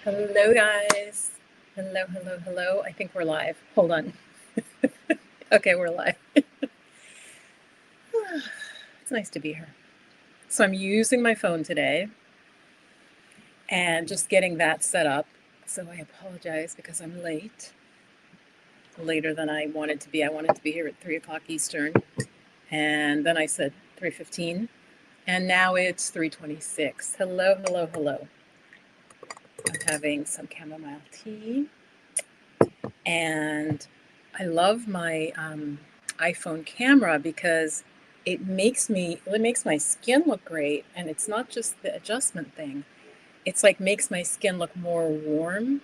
Hello, guys. Hello, hello, hello. I think we're live. Hold on. Okay, we're live. It's nice to be here. So I'm using my phone today and just getting that set up. So I apologize because I'm later than I wanted to be. I wanted to be here at 3 o'clock Eastern, and then I said 3:15, and now it's 3:26. Hello, hello, hello. I'm having some chamomile tea, and I love my iPhone camera because it makes my skin look great, and it's not just the adjustment thing. It's like makes my skin look more warm.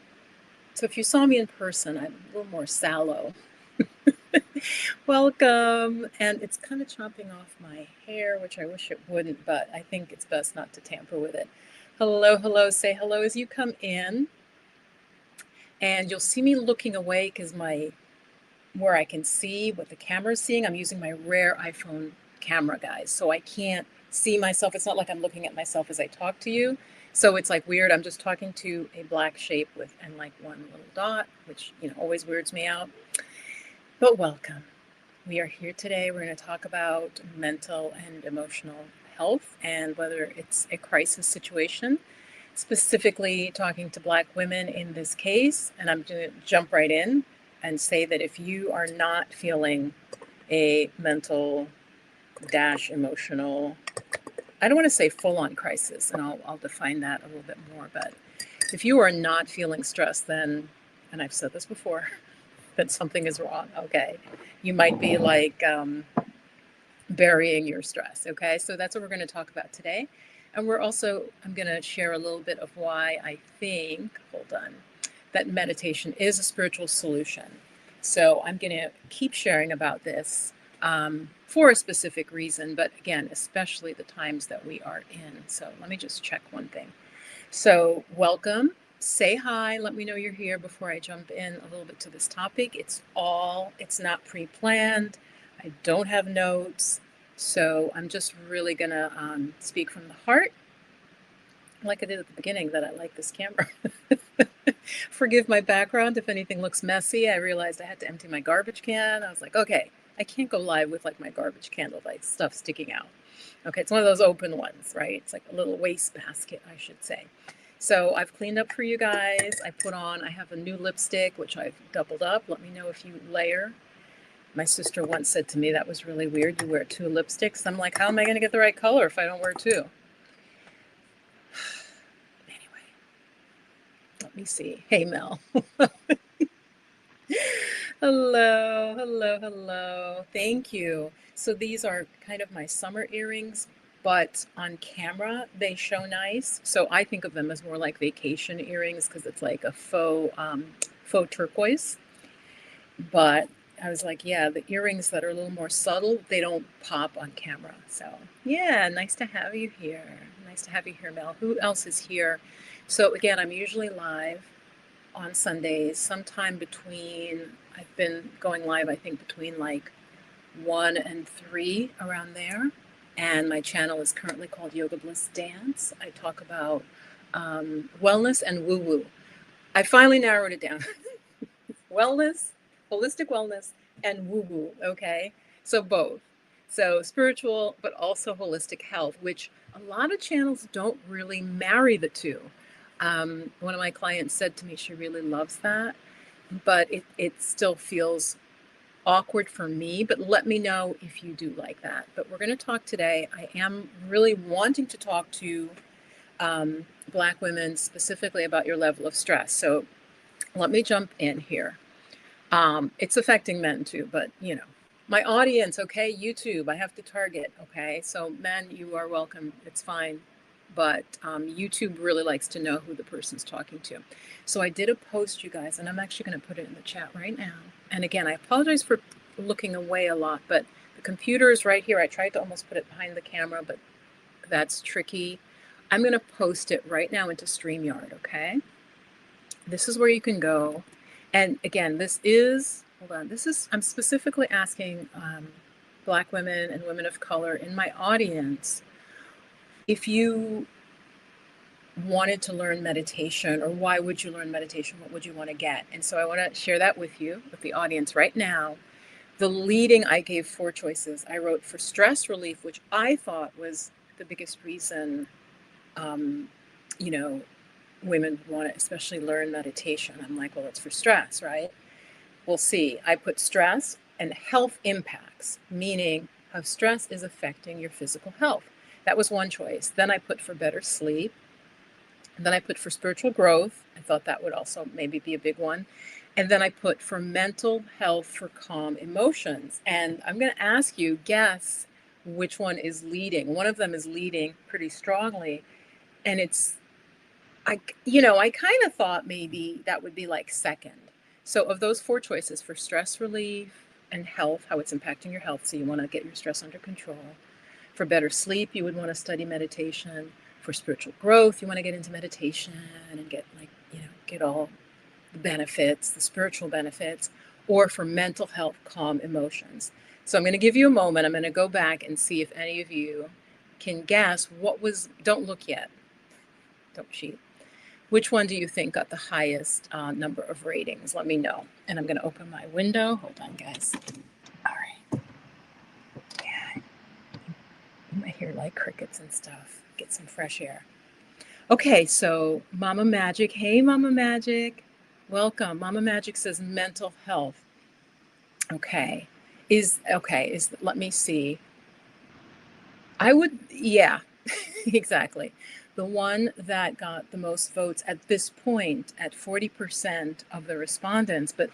So if you saw me in person, I'm a little more sallow. Welcome. And it's kind of chopping off my hair, which I wish it wouldn't, but I think it's best not to tamper with it. Hello, hello. Say hello as you come in. And you'll see me looking away because where I can see what the camera's seeing, I'm using my rare iPhone camera, guys. So I can't see myself. It's not like I'm looking at myself as I talk to you. So it's like weird. I'm just talking to a black shape and like one little dot, which, always weirds me out. But welcome. We are here today. We're going to talk about mental and emotional health and whether it's a crisis situation, specifically talking to Black women in this case. And I'm going to jump right in and say that if you are not feeling a mental emotional, I don't want to say full-on crisis, and I'll define that a little bit more, but if you are not feeling stress, then, and I've said this before, that something is wrong, okay? You might be like burying your stress, okay? So that's what we're going to talk about today. And I'm going to share a little bit of why I think, hold on, that meditation is a spiritual solution. So I'm going to keep sharing about this for a specific reason, but again, especially the times that we are in. So let me just check one thing. So welcome, say hi, let me know you're here before I jump in a little bit to this topic. It's not pre-planned. I don't have notes. So I'm just really going to speak from the heart, like I did at the beginning, that I like this camera. Forgive my background if anything looks messy. I realized I had to empty my garbage can. I was like, okay, I can't go live with like my garbage can with like stuff sticking out. Okay, it's one of those open ones, right? It's like a little waste basket, I should say. So I've cleaned up for you guys. I have a new lipstick, which I've doubled up. Let me know if you layer. My sister once said to me, that was really weird. You wear 2 lipsticks. I'm like, how am I going to get the right color if I don't wear 2? Let me see. Hey, Mel. Hello, hello, hello. Thank you. So these are kind of my summer earrings, but on camera they show nice. So I think of them as more like vacation earrings because it's like a faux turquoise. But I was like, yeah, the earrings that are a little more subtle, they don't pop on camera. So yeah, nice to have you here. Nice to have you here, Mel. Who else is here? So again, I'm usually live on Sundays, sometime I've been going live, I think between like 1 and 3, around there. And my channel is currently called Yoga Bliss Dance. I talk about wellness and woo-woo. I finally narrowed it down. Wellness, holistic wellness, and woo-woo, okay? So both. So spiritual, but also holistic health, which a lot of channels don't really marry the two. One of my clients said to me she really loves that, but it still feels awkward for me. But let me know if you do like that. But we're going to talk today. I am really wanting to talk to Black women specifically about your level of stress. So let me jump in here. It's affecting men too, but my audience, okay, YouTube, I have to target, okay? So men, you are welcome, it's fine. But YouTube really likes to know who the person's talking to. So I did a post, you guys, and I'm actually going to put it in the chat right now. And again, I apologize for looking away a lot, but the computer is right here. I tried to almost put it behind the camera, but that's tricky. I'm going to post it right now into StreamYard, okay? This is where you can go. And again, I'm specifically asking Black women and women of color in my audience, if you wanted to learn meditation, or why would you learn meditation? What would you want to get? And so I want to share that with you, with the audience right now. The leading, I gave 4 choices. I wrote for stress relief, which I thought was the biggest reason, um, you know, women want to especially learn meditation. I'm like, well, it's for stress, right? We'll see. I put stress and health impacts, meaning how stress is affecting your physical health. That was one choice. Then I put for better sleep. And then I put for spiritual growth. I thought that would also maybe be a big one. And then I put for mental health, for calm emotions. And I'm going to ask you, guess which one is leading. One of them is leading pretty strongly. And I kind of thought maybe that would be like second. So of those 4 choices, for stress relief and health, how it's impacting your health, so you want to get your stress under control. For better sleep, you would want to study meditation. For spiritual growth, you want to get into meditation and get get all the benefits, the spiritual benefits. Or for mental health, calm emotions. So I'm going to give you a moment. I'm going to go back and see if any of you can guess don't look yet. Don't cheat. Which one do you think got the highest number of ratings? Let me know. And I'm going to open my window. Hold on, guys. All right. Yeah. You might hear like crickets and stuff. Get some fresh air. Okay, so Mama Magic. Hey, Mama Magic. Welcome. Mama Magic says mental health. Okay. Let me see. Yeah, exactly. The one that got the most votes at this point, at 40% of the respondents, but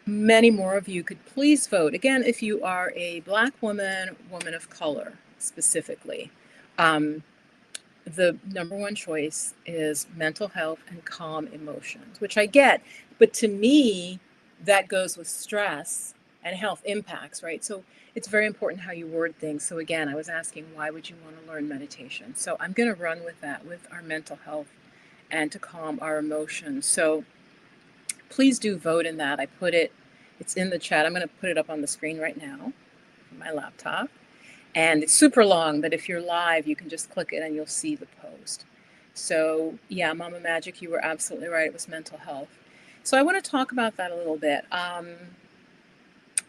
many more of you could please vote. Again, if you are a Black woman, woman of color specifically, the number 1 choice is mental health and calm emotions, which I get. But to me, that goes with stress and health impacts, right? So it's very important how you word things. So again, I was asking, why would you want to learn meditation? So I'm going to run with that, with our mental health and to calm our emotions. So please do vote in that. It's in the chat. I'm going to put it up on the screen right now on my laptop. And it's super long, but if you're live, you can just click it and you'll see the post. So yeah, Mama Magic, you were absolutely right. It was mental health. So I want to talk about that a little bit.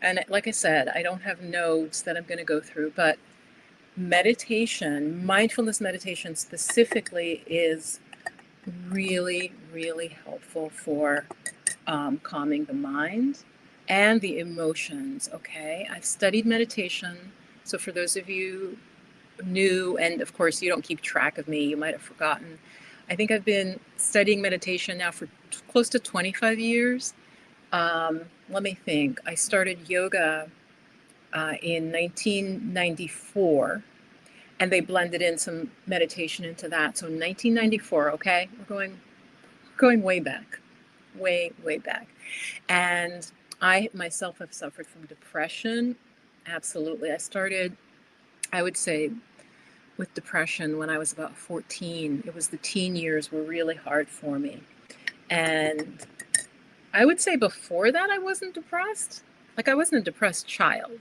And like I said, I don't have notes that I'm going to go through, but meditation, mindfulness meditation specifically, is really, really helpful for calming the mind and the emotions, okay? I've studied meditation. So for those of you new, and of course you don't keep track of me, you might have forgotten, I think I've been studying meditation now for close to 25 years. Let me think. I started yoga in 1994, and they blended in some meditation into that. So 1994, okay? We're going way back, way back. And I myself have suffered from depression. Absolutely. I would say, with depression when I was about 14. It was the teen years were really hard for me. And I would say before that, I wasn't depressed. Like, I wasn't a depressed child.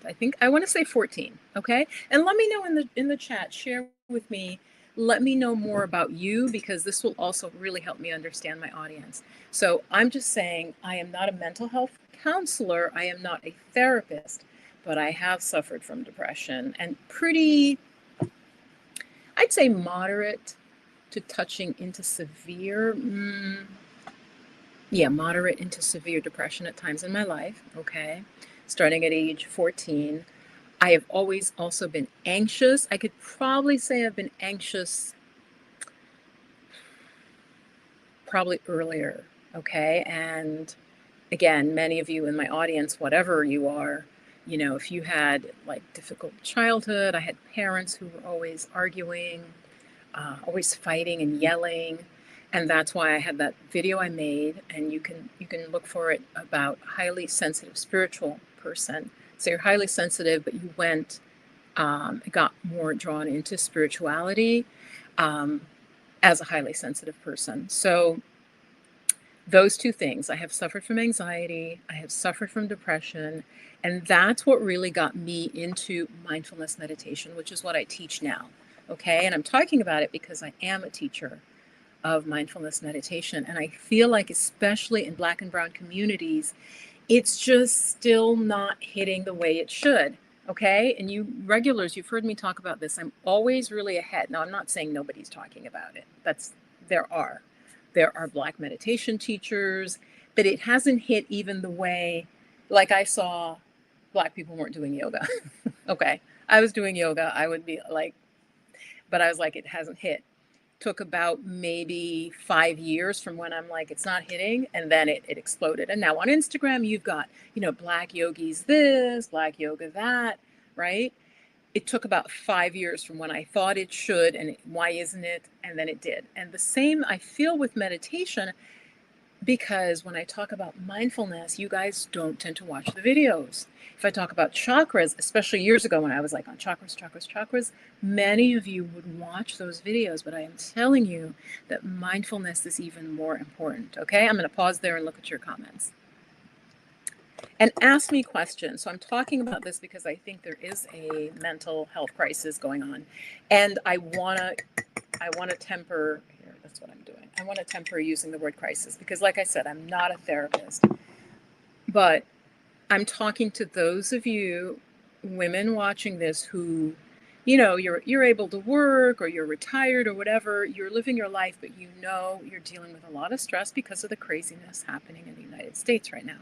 I want to say 14. Okay. And let me know in the chat, share with me, let me know more about you, because this will also really help me understand my audience. So I'm just saying, I am not a mental health counselor. I am not a therapist, but I have suffered from depression, and I'd say moderate to touching into severe. Moderate into severe depression at times in my life, okay? Starting at age 14. I have always also been anxious. I could probably say I've been anxious probably earlier, okay? And again, many of you in my audience, whatever you are, if you had like difficult childhood, I had parents who were always arguing, always fighting and yelling. And that's why I had that video I made, and you can look for it, about highly sensitive spiritual person. So you're highly sensitive, but you got more drawn into spirituality as a highly sensitive person. So those 2 things, I have suffered from anxiety, I have suffered from depression, and that's what really got me into mindfulness meditation, which is what I teach now. Okay, and I'm talking about it because I am a teacher of mindfulness meditation. And I feel like, especially in Black and Brown communities, it's just still not hitting the way it should. Okay. And you regulars, you've heard me talk about this. I'm always really ahead. Now, I'm not saying nobody's talking about it. There are. There are Black meditation teachers, but it hasn't hit even the way, like I saw Black people weren't doing yoga. Okay. I was doing yoga. I would be like, but I was like, it hasn't hit. Took about maybe 5 years from when I'm like, it's not hitting, and then it exploded. And now on Instagram, you've got, Black yogis this, Black yoga that, right? It took about 5 years from when I thought it should, and why isn't it? And then it did. And the same I feel with meditation, because when I talk about mindfulness, you guys don't tend to watch the videos. If I talk about chakras, especially years ago when I was like on chakras, many of you would watch those videos, but I am telling you that mindfulness is even more important. Okay, I'm going to pause there and look at your comments. And ask me questions. So I'm talking about this because I think there is a mental health crisis going on. And I wanna temper here, that's what I'm doing. I want to temper using the word crisis because, like I said, I'm not a therapist. But I'm talking to those of you women watching this who, you're able to work, or you're retired, or whatever, you're living your life, but you're dealing with a lot of stress because of the craziness happening in the United States right now.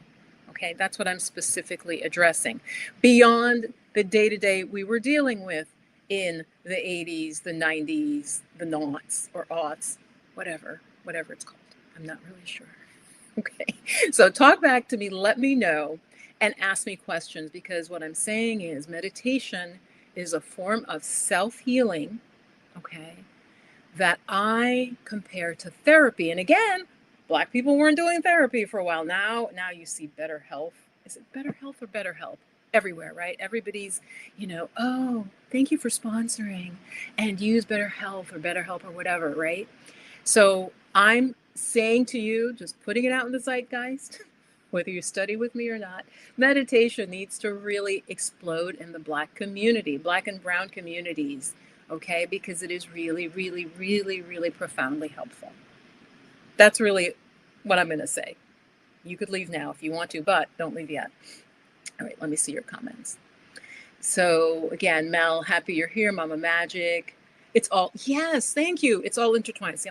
Okay, that's what I'm specifically addressing. Beyond the day-to-day we were dealing with in the 80s, the 90s, the noughts or aughts, whatever it's called. I'm not really sure. Okay, so talk back to me, let me know, and ask me questions, because what I'm saying is meditation is a form of self-healing, okay, that I compare to therapy. And again, Black people weren't doing therapy for a while. Now you see Better Health. Is it Better Health or Better Help? Everywhere, right? Everybody's, oh, thank you for sponsoring, and use Better Health or Better Help or whatever, right? So I'm saying to you, just putting it out in the zeitgeist, whether you study with me or not, meditation needs to really explode in the Black community, Black and Brown communities, okay? Because it is really, really, really, really profoundly helpful. That's really what I'm going to say. You could leave now if you want to, but don't leave yet. All right, let me see your comments. So again, Mel, happy you're here. Mama Magic. It's all, yes, thank you. It's all intertwined. See,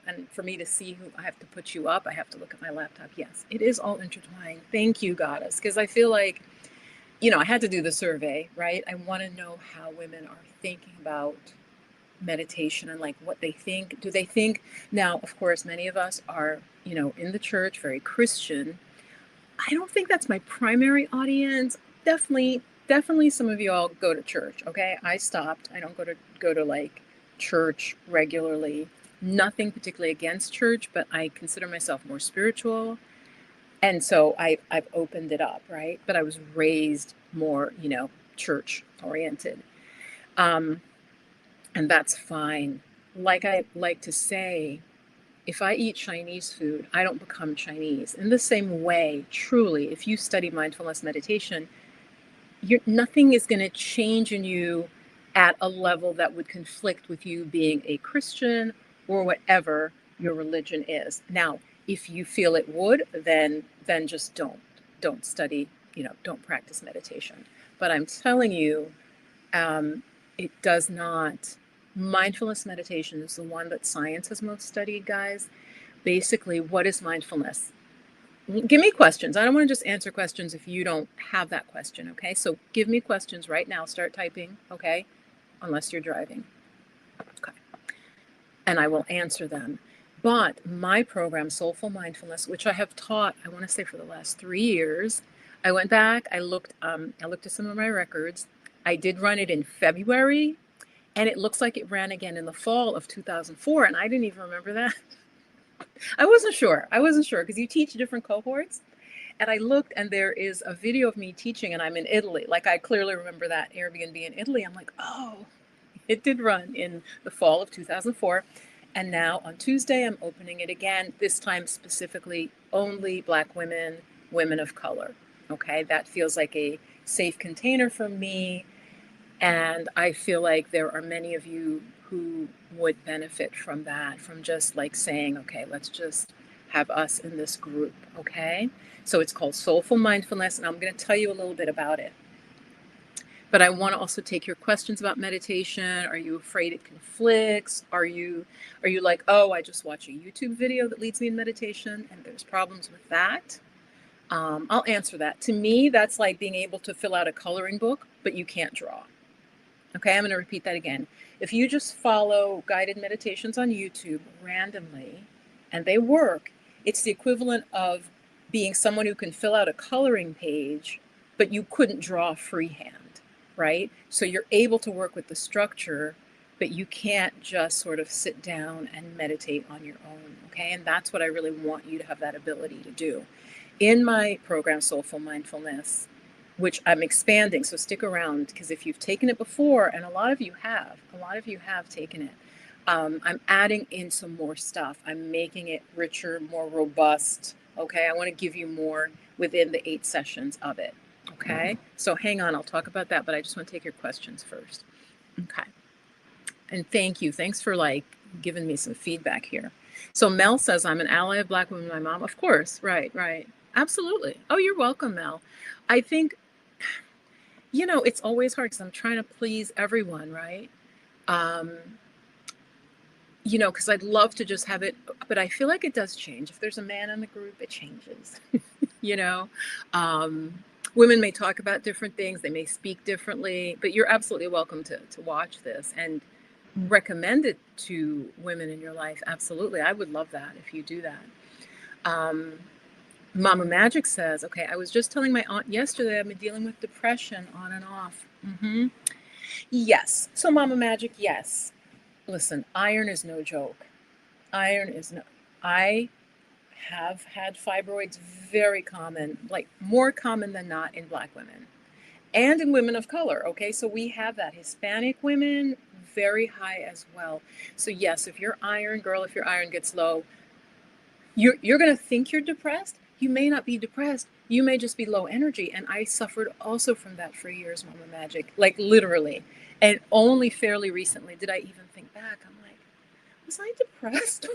and for me to see who, I have to put you up. I have to look at my laptop. Yes, it is all intertwined. Thank you, Goddess. Because I feel like, I had to do the survey, right? I want to know how women are thinking about meditation and like what they think. Do they think, now, of course, many of us are, in the church, very Christian. I don't think that's my primary audience. Definitely some of you all go to church. Okay. I stopped. I don't go to like church regularly. Nothing particularly against church, but I consider myself more spiritual. And so I've opened it up, right? But I was raised more, church oriented. And that's fine. Like I like to say, if I eat Chinese food, I don't become Chinese. In the same way, truly, if you study mindfulness meditation, nothing is going to change in you at a level that would conflict with you being a Christian or whatever your religion is. Now, if you feel it would, then just don't study, don't practice meditation. But I'm telling you, it does not. Mindfulness meditation is the one that science has most studied, guys. Basically, what is mindfulness? Give me questions. I don't want to just answer questions if you don't have that question, okay? So give me questions right now. Start typing, okay? Unless you're driving. Okay. And I will answer them. But my program, Soulful Mindfulness, which I have taught, I want to say for the last 3 years, I went back, I looked at some of my records. I did run it in February, and it looks like it ran again in the fall of 2004, and I didn't even remember that. I wasn't sure because you teach different cohorts. And I looked, and there is a video of me teaching, and I'm in Italy. Like, I clearly remember that Airbnb in Italy. I'm like, oh, it did run in the fall of 2004. And now on Tuesday, I'm opening it again, this time specifically only Black women, women of color. Okay, that feels like a safe container for me. And I feel like there are many of you who would benefit from that, from just like saying, okay, let's just have us in this group, okay? So it's called Soulful Mindfulness, and I'm going to tell you a little bit about it. But I want to also take your questions about meditation. Are you afraid it conflicts? Are you like, oh, I just watch a YouTube video that leads me in meditation and there's problems with that? I'll answer that. To me, that's like being able to fill out a coloring book, but you can't draw. Okay, I'm going to repeat that again. If you just follow guided meditations on YouTube randomly and they work, it's the equivalent of being someone who can fill out a coloring page, but you couldn't draw freehand, right? So you're able to work with the structure, but you can't just sort of sit down and meditate on your own, okay? And that's what I really want you to have that ability to do. In my program, Soulful Mindfulness, which I'm expanding, so stick around, because if you've taken it before, and a lot of you have taken it, I'm adding in some more stuff. I'm making it richer, more robust, okay? I want to give you more within the 8 sessions of it, okay? So hang on, I'll talk about that, but I just want to take your questions first. Okay. And thanks for like giving me some feedback here. So Mel says, I'm an ally of Black women, my mom. Of course, right. Absolutely. Oh, you're welcome, Mel. I think, it's always hard because I'm trying to please everyone, right? Because I'd love to just have it, but I feel like it does change. If there's a man in the group, it changes. Women may talk about different things, they may speak differently, but you're absolutely welcome to watch this and recommend it to women in your life. Absolutely. I would love that if you do that. Mama Magic says, okay, I was just telling my aunt yesterday I've been dealing with depression on and off. Yes. So Mama Magic, yes. Listen, iron is no joke. I have had fibroids, very common, like more common than not in Black women and in women of color. Okay. So we have that. Hispanic women, very high as well. So yes, if your iron gets low, you're going to think you're depressed. You may not be depressed. You may just be low energy. And I suffered also from that for years, Mama Magic, like literally. And only fairly recently did I even think back. I'm like, was I depressed?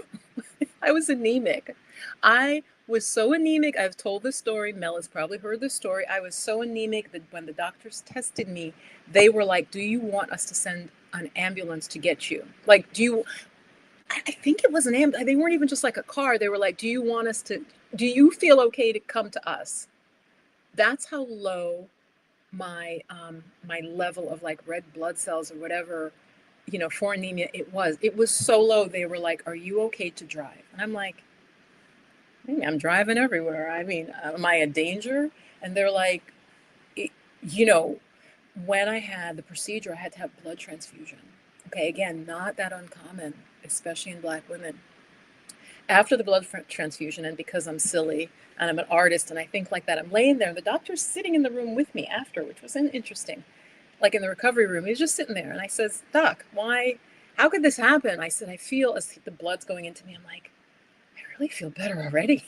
I was anemic. I was so anemic. I've told this story. Mel has probably heard this story. I was so anemic that when the doctors tested me, they were like, do you want us to send an ambulance to get you? Like, I think it was an ambulance. They weren't even just like a car. They were like, do you feel okay to come to us? That's how low my level of like red blood cells or whatever, for anemia it was so low. They were like, are you okay to drive? And I'm like, I'm driving everywhere. I mean, am I a danger? And they're like, when I had the procedure, I had to have blood transfusion. Okay, again, not that uncommon, especially in Black women. After the blood transfusion, and because I'm silly and I'm an artist and I think like that, I'm laying there and the doctor's sitting in the room with me after, which was interesting. Like in the recovery room, he was just sitting there. And I says, Doc, how could this happen? I said, I feel as the blood's going into me. I'm like, I really feel better already.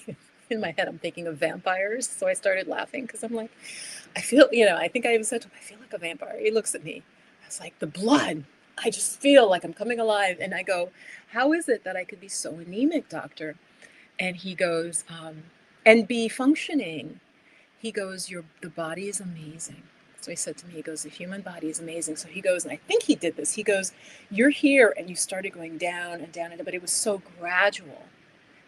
In my head, I'm thinking of vampires. So I started laughing because I'm like, I feel, I think I even said to him, I feel like a vampire. He looks at me. I was like, the blood. I just feel like I'm coming alive. And I go, how is it that I could be so anemic, doctor? And he goes, and be functioning. He goes, the body is amazing. So he said to me, he goes, the human body is amazing. So he goes, and I think he did this. He goes, you're here and you started going down and down, but it was so gradual.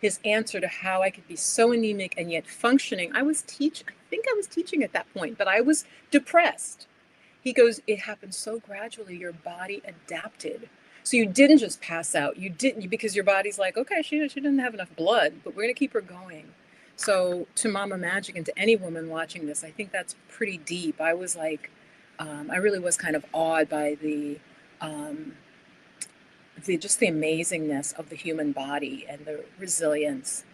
His answer to how I could be so anemic and yet functioning. I think I was teaching at that point, but I was depressed. He goes, it happened so gradually. Your body adapted. So you didn't just pass out. You didn't, because your body's like, okay, she didn't have enough blood, but we're going to keep her going. So to Mama Magic and to any woman watching this, I think that's pretty deep. I was like, I really was kind of awed by the amazingness of the human body and the resilience.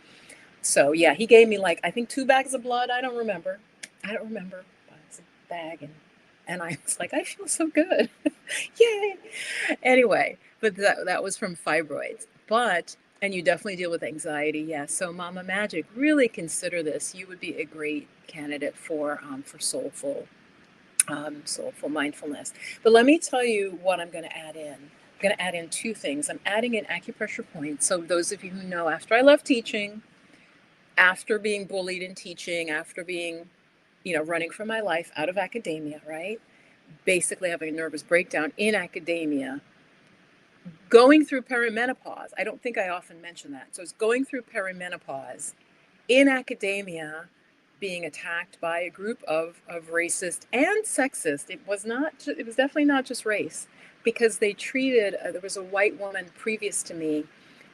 So yeah, he gave me like, I think 2 bags of blood. I don't remember, but it's a bag. And I was like, I feel so good. Yay. Anyway, but that was from fibroids. And you definitely deal with anxiety. Yes. So Mama Magic, really consider this. You would be a great candidate for soulful mindfulness. But let me tell you what I'm going to add in. going to add in two things. I'm adding in acupressure points. So those of you who know, after I left teaching, after being bullied in teaching, after being, running for my life out of academia, right? Basically having a nervous breakdown in academia, going through perimenopause. I don't think I often mention that. So it's going through perimenopause in academia, being attacked by a group of racist and sexist. It was definitely not just race, because they treated, there was a white woman previous to me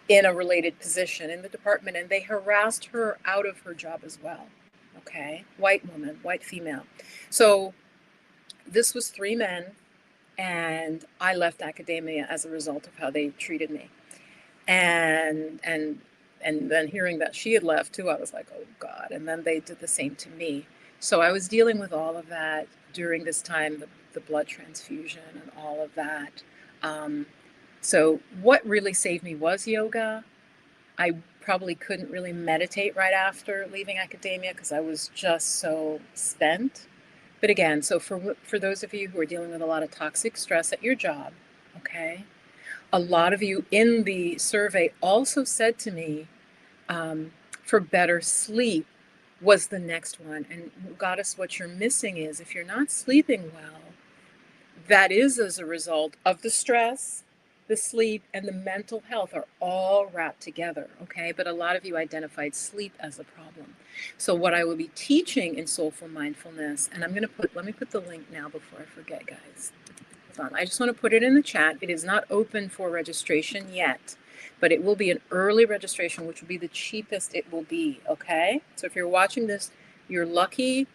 in a related position in the department, and they harassed her out of her job as well. Okay, white woman, white female. So this was 3 men, and I left academia as a result of how they treated me. And then hearing that she had left too, I was like, oh God. And then they did the same to me. So I was dealing with all of that during this time, the blood transfusion and all of that. So what really saved me was yoga. I probably couldn't really meditate right after leaving academia because I was just so spent. But again, so for those of you who are dealing with a lot of toxic stress at your job, okay, a lot of you in the survey also said to me, for better sleep was the next one. And Goddess, what you're missing is if you're not sleeping well, that is as a result of the stress, the sleep, and the mental health are all wrapped together, okay? But a lot of you identified sleep as a problem. So what I will be teaching in Soulful Mindfulness, and let me put the link now before I forget, guys. Hold on, I just want to put it in the chat. It is not open for registration yet, but it will be an early registration, which will be the cheapest it will be, okay? So if you're watching this, you're lucky.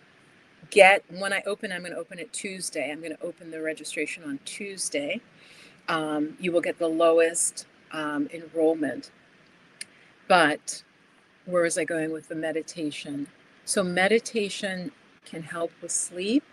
When I open, I'm going to open it Tuesday. I'm going to open the registration on Tuesday. You will get the lowest enrollment. But where was I going with the meditation? So meditation can help with sleep.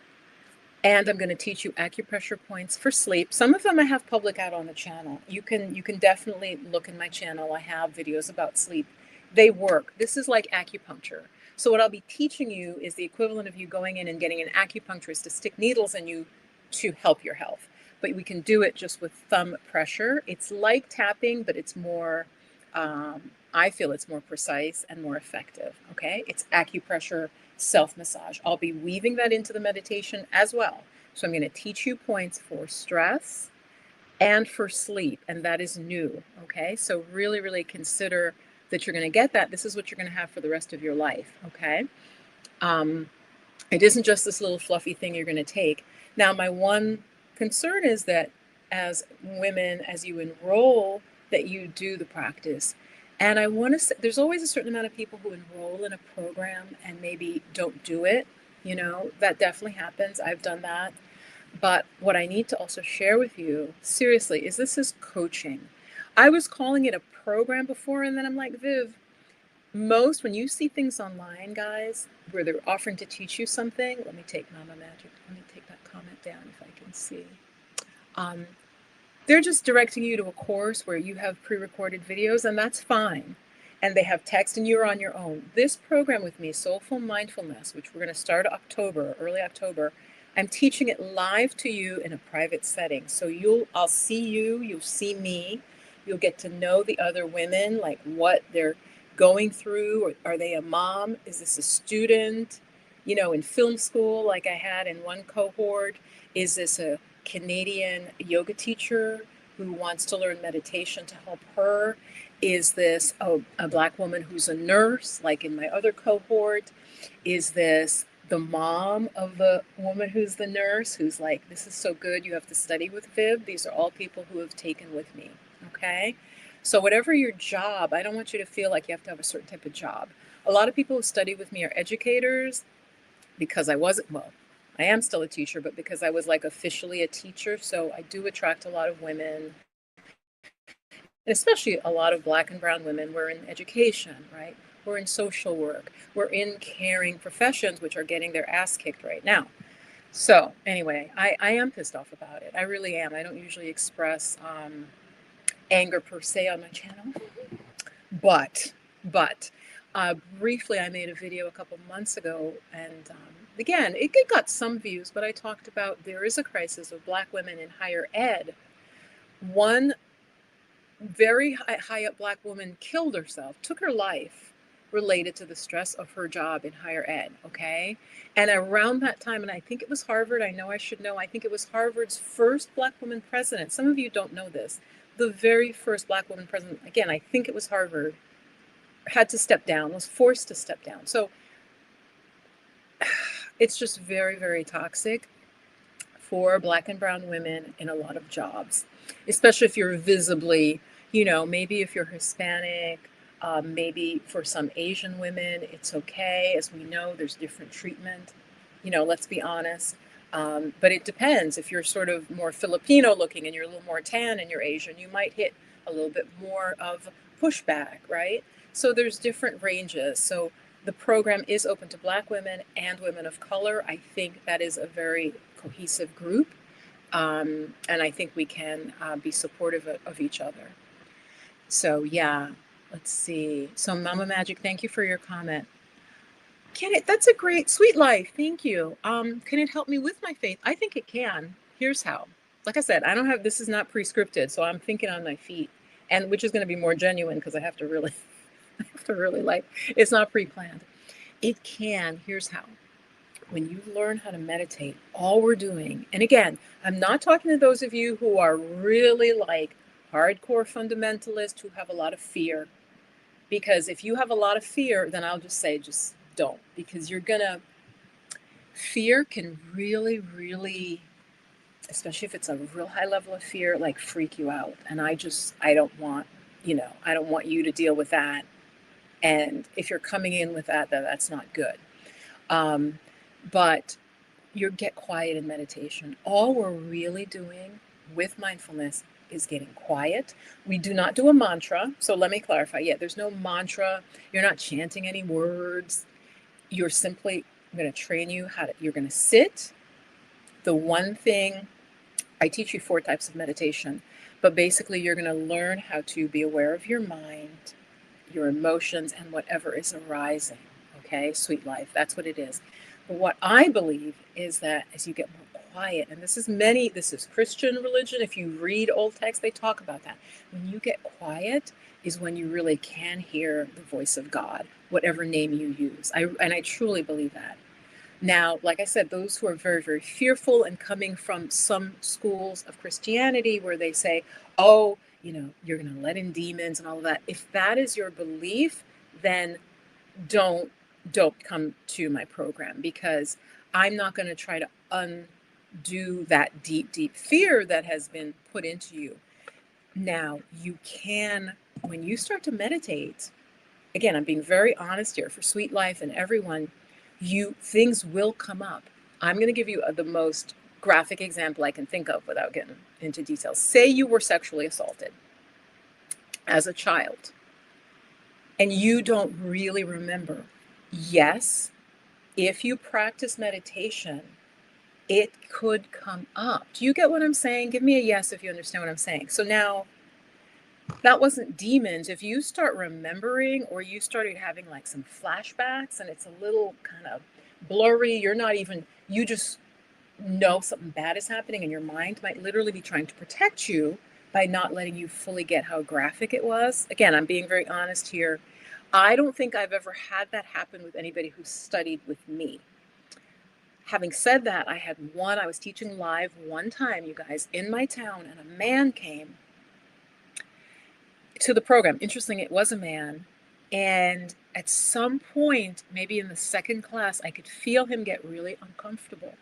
And I'm going to teach you acupressure points for sleep. Some of them I have public out on the channel. You can definitely look in my channel. I have videos about sleep. They work. This is like acupuncture. So what I'll be teaching you is the equivalent of you going in and getting an acupuncturist to stick needles in you to help your health. But we can do it just with thumb pressure. It's like tapping, but it's more, I feel it's more precise and more effective, okay? It's acupressure self-massage. I'll be weaving that into the meditation as well. So I'm going to teach you points for stress and for sleep, and that is new, okay? So really, really consider that you're going to get that. This is what you're going to have for the rest of your life, okay? It isn't just this little fluffy thing you're going to take. Now, my one concern is that as women, as you enroll, that you do the practice. And I want to say, there's always a certain amount of people who enroll in a program and maybe don't do it. That definitely happens. I've done that. But what I need to also share with you, seriously, is this is coaching. I was calling it a program before, and then I'm like, Viv, when you see things online, guys, where they're offering to teach you something, let me take Mama Magic. Let me take that comment down if I can see. They're just directing you to a course where you have pre-recorded videos, and that's fine. And they have text, and you're on your own. This program with me, Soulful Mindfulness, which we're going to start early October, I'm teaching it live to you in a private setting. So I'll see you, you'll see me, you'll get to know the other women, like what they're going through. Or are they a mom? Is this a student? In film school, like I had in one cohort, is this a Canadian yoga teacher who wants to learn meditation to help her? Is this a Black woman who's a nurse, like in my other cohort? Is this the mom of the woman who's the nurse, who's like, this is so good, you have to study with Viv? These are all people who have taken with me, okay? So whatever your job, I don't want you to feel like you have to have a certain type of job. A lot of people who study with me are educators, because I am still a teacher, but because I was like officially a teacher. So I do attract a lot of women, and especially a lot of Black and brown women. We're in education, right? We're in social work. We're in caring professions, which are getting their ass kicked right now. So anyway, I am pissed off about it. I really am. I don't usually express anger per se on my channel, but briefly, I made a video a couple months ago, and again, it got some views, but I talked about there is a crisis of Black women in higher ed One very high up Black woman killed herself, took her life related to the stress of her job in higher ed. Okay. And around that time, and I think it was Harvard, I know I should know, I think it was Harvard's first Black woman president. Some of you don't know this. The very first Black woman president, again, I think it was Harvard, had to step down, was forced to step down. So it's just very, very toxic for Black and brown women in a lot of jobs, especially if you're visibly, maybe if you're Hispanic, maybe for some Asian women, it's okay. As we know, there's different treatment, let's be honest. But it depends. If you're sort of more Filipino looking and you're a little more tan and you're Asian, you might hit a little bit more of pushback, right? So there's different ranges. So the program is open to Black women and women of color. I think that is a very cohesive group. And I think we can be supportive of each other. So yeah, let's see. So Mama Magic, thank you for your comment. That's a great, Sweet Life, thank you. Can it help me with my faith? I think it can. Here's how. Like I said, this is not pre-scripted, so I'm thinking on my feet, and which is going to be more genuine because I have to really it's not pre-planned. It can. Here's how. When you learn how to meditate, all we're doing, and again, I'm not talking to those of you who are really like hardcore fundamentalists who have a lot of fear, because if you have a lot of fear, then I'll just say, just don't, because fear can really, really, especially if it's a real high level of fear, like freak you out. And I don't want you to deal with that. And if you're coming in with that, then that's not good. But you get quiet in meditation. All we're really doing with mindfulness is getting quiet. We do not do a mantra. So let me clarify. Yeah, there's no mantra. You're not chanting any words. You're simply, I'm going to train you you're going to sit. The one thing, I teach you 4 types of meditation, but basically you're going to learn how to be aware of your mind, your emotions, and whatever is arising. Okay, Sweet Life, that's what it is. But what I believe is that as you get more quiet, and this is Christian religion, if you read old texts, they talk about that. When you get quiet is when you really can hear the voice of God, whatever name you use. And I truly believe that. Now, like I said, those who are very, very fearful and coming from some schools of Christianity where they say, oh, you're going to let in demons and all of that. If that is your belief, then don't come to my program, because I'm not going to try to undo that deep, deep fear that has been put into you. Now, you can, when you start to meditate, again, I'm being very honest here for Sweet Life and everyone, things will come up. I'm going to give you the most graphic example I can think of without getting into details. Say you were sexually assaulted as a child and you don't really remember. Yes, if you practice meditation, it could come up. Do you get what I'm saying? Give me a yes if you understand what I'm saying. So now, that wasn't demons. If you start remembering, or you started having like some flashbacks and it's a little kind of blurry, you just know something bad is happening, and your mind might literally be trying to protect you by not letting you fully get how graphic it was. Again, I'm being very honest here. I don't think I've ever had that happen with anybody who studied with me. Having said that, I was teaching live one time, you guys, in my town, and a man came to the program. Interesting, it was a man. And at some point, maybe in the second class, I could feel him get really uncomfortable.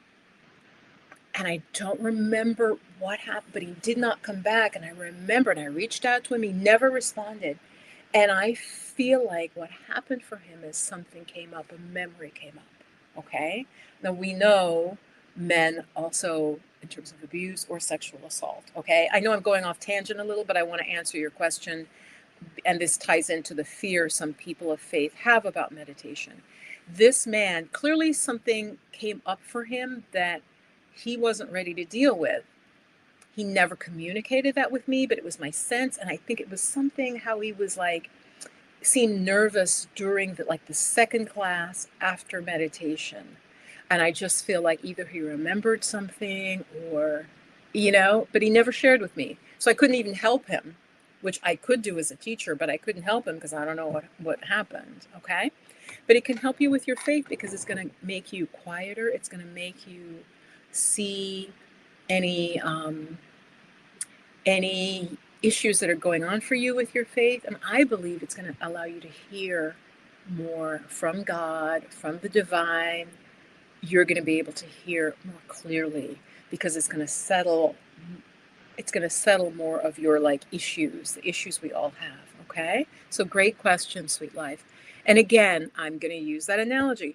And I don't remember what happened, but he did not come back. And I remembered, I reached out to him, he never responded. And I feel like what happened for him is something came up, a memory came up, okay? Now we know men also, in terms of abuse or sexual assault, okay? I know I'm going off tangent a little, but I want to answer your question. And this ties into the fear some people of faith have about meditation. This man, clearly something came up for him that he wasn't ready to deal with. He never communicated that with me, but it was my sense. And I think it was something how he was like, seemed nervous during the second class after meditation. And I just feel like either he remembered something or, but he never shared with me. So I couldn't even help him, which I could do as a teacher, but I couldn't help him because I don't know what happened. Okay. But it can help you with your faith because it's going to make you quieter. It's going to make you see any any issues that are going on for you with your faith. And I believe it's going to allow you to hear more from God, from the divine. You're going to be able to hear more clearly because it's going to settle more of your like issues, the issues we all have. Okay. So great question, sweet life. And again, I'm going to use that analogy.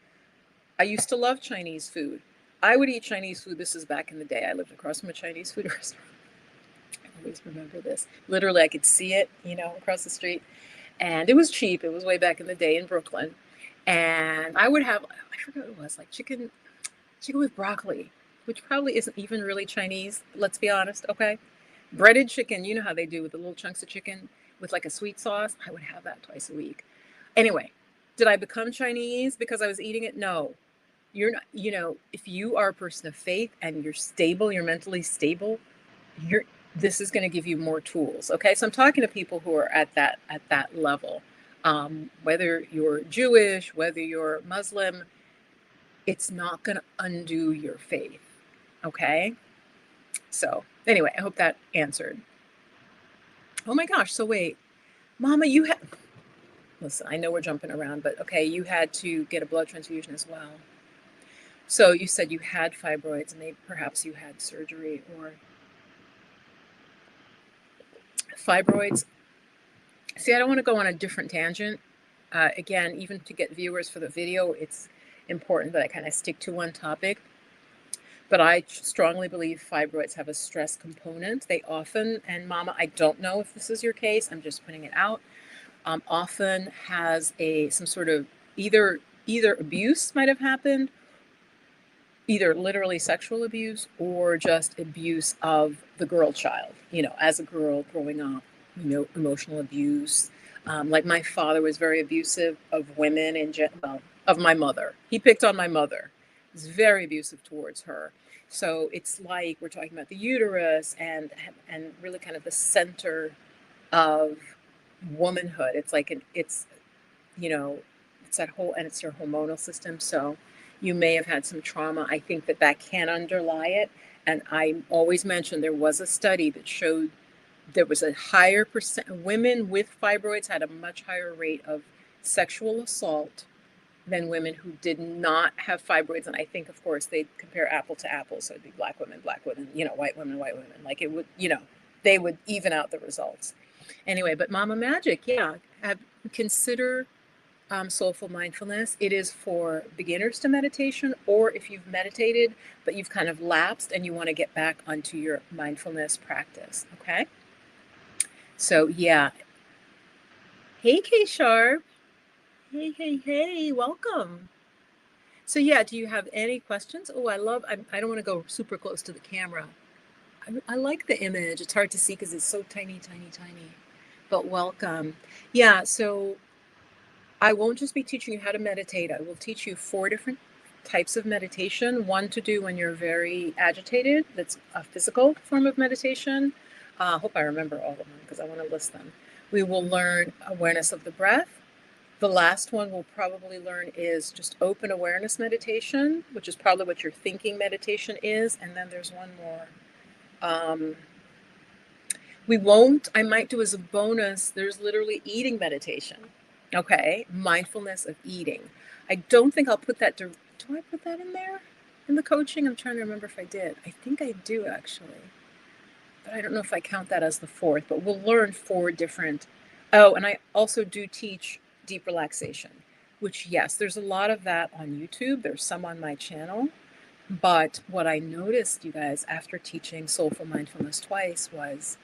I used to love Chinese food. I would eat Chinese food. This is back in the day. I lived across from a Chinese food restaurant. I always remember this. Literally, I could see it, across the street. And it was cheap. It was way back in the day in Brooklyn. And I would have, I forgot what it was, like chicken with broccoli, which probably isn't even really Chinese. Let's be honest, okay? Breaded chicken, you know how they do with the little chunks of chicken with like a sweet sauce. I would have that twice a week. Anyway, did I become Chinese because I was eating it? No. You're not, if you are a person of faith and you're stable, you're mentally stable, this is going to give you more tools. Okay. So I'm talking to people who are at that level. Whether you're Jewish, whether you're Muslim, it's not going to undo your faith. Okay. So anyway, I hope that answered. Oh my gosh. So wait, Mama, listen, I know we're jumping around, but okay, you had to get a blood transfusion as well. So you said you had fibroids and perhaps you had surgery or fibroids. See, I don't want to go on a different tangent. Again, even to get viewers for the video, it's important that I kind of stick to one topic. But I strongly believe fibroids have a stress component. They often, and Mama, I don't know if this is your case, I'm just putting it out, often has some sort of either abuse might have happened, either literally sexual abuse or just abuse of the girl child, as a girl growing up, emotional abuse. Like my father was very abusive of women of my mother. He picked on my mother. He was very abusive towards her. So it's like we're talking about the uterus and really kind of the center of womanhood. It's like it's that whole, and it's your hormonal system. So you may have had some trauma. I think that can underlie it. And I always mention there was a study that showed there was a higher percent, women with fibroids had a much higher rate of sexual assault than women who did not have fibroids. And I think, of course, they compare apple to apple. So it'd be black women, white women. Like it would, they would even out the results. Anyway, but Mama Magic, yeah, consider soulful mindfulness. It is for beginners to meditation, or if you've meditated, but you've kind of lapsed and you want to get back onto your mindfulness practice. Okay. So yeah. Hey, K Sharp. Hey, welcome. So yeah, do you have any questions? Oh, I don't want to go super close to the camera. I like the image. It's hard to see because it's so tiny, but welcome. Yeah. So I won't just be teaching you how to meditate. I will teach you 4 different types of meditation. One to do when you're very agitated. That's a physical form of meditation. I hope I remember all of them because I want to list them. We will learn awareness of the breath. The last one we'll probably learn is just open awareness meditation, which is probably what your thinking meditation is. And then there's one more. I might do as a bonus, there's literally eating meditation. Okay, mindfulness of eating. I don't think I'll put that, do I put that in there in the coaching? I'm trying to remember if I did. I think I do actually, but I don't know if I count that as the 4th, but we'll learn 4 different. Oh, and I also do teach deep relaxation, which yes, there's a lot of that on YouTube. There's some on my channel, but what I noticed, you guys, after teaching Soulful Mindfulness twice was,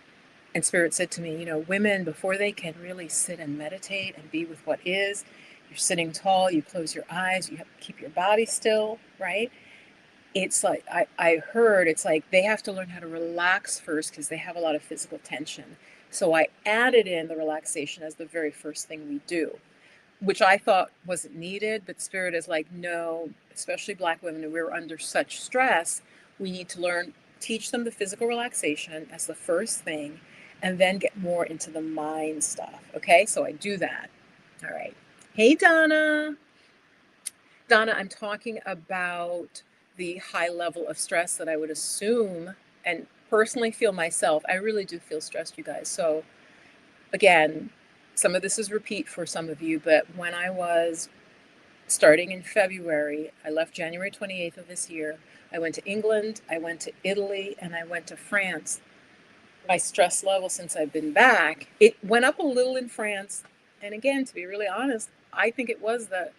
and Spirit said to me, women, before they can really sit and meditate and be with what is, you're sitting tall, you close your eyes, you have to keep your body still, right? It's like, I heard, it's like they have to learn how to relax first because they have a lot of physical tension. So I added in the relaxation as the very first thing we do, which I thought wasn't needed, but Spirit is like, no, especially Black women, we're under such stress, we need to teach them the physical relaxation as the first thing. and then get more into the mind stuff. Okay, so I do that. All right. Hey, Donna. Donna, I'm talking about the high level of stress that I would assume and personally feel myself. I really do feel stressed, you guys. So, again, some of this is repeat for some of you, but when I was starting in February, I left January 28th of this year. I went to England, I went to Italy, and I went to France. My stress level since I've been back, it went up a little in France. And again, to be really honest, I think it was that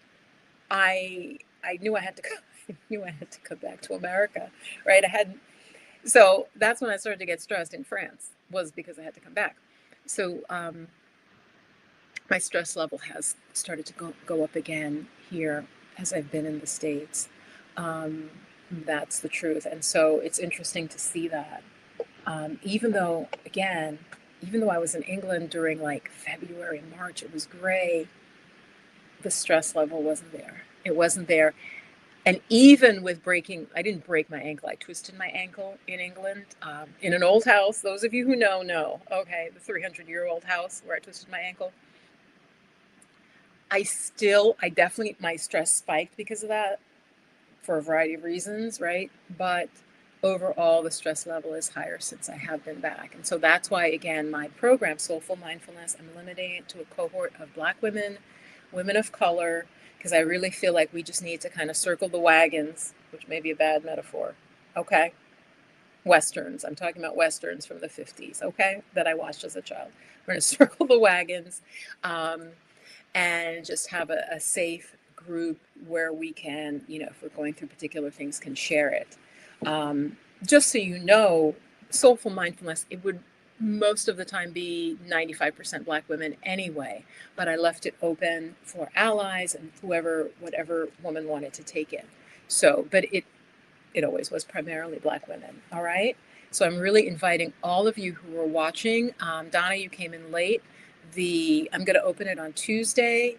I knew I had to come. I knew I had to come back to America, right? So that's when I started to get stressed in France, was because I had to come back. So my stress level has started to go up again here as I've been in the States. That's the truth. And so it's interesting to see that. Even though, again, even though I was in England during like February, March, it was gray, the stress level wasn't there. It wasn't there. And even with breaking, I didn't break my ankle. I twisted my ankle in England, in an old house. Those of you who know. Okay, the 300-year-old house where I twisted my ankle. I definitely, my stress spiked because of that for a variety of reasons, right? But overall, the stress level is higher since I have been back. And so that's why, again, my program, Soulful Mindfulness, I'm limiting it to a cohort of Black women, women of color, because I really feel like we just need to kind of circle the wagons, which may be a bad metaphor. Okay. Westerns. I'm talking about Westerns from the 50s, okay, that I watched as a child. We're going to circle the wagons and just have a safe group where we can, if we're going through particular things, can share it. Just so you know, Soulful Mindfulness, it would most of the time be 95% Black women anyway, but I left it open for allies and whatever woman wanted to take it. So, but it always was primarily Black women. All right. So I'm really inviting all of you who are watching. Donna, you came in late. I'm going to open it on Tuesday,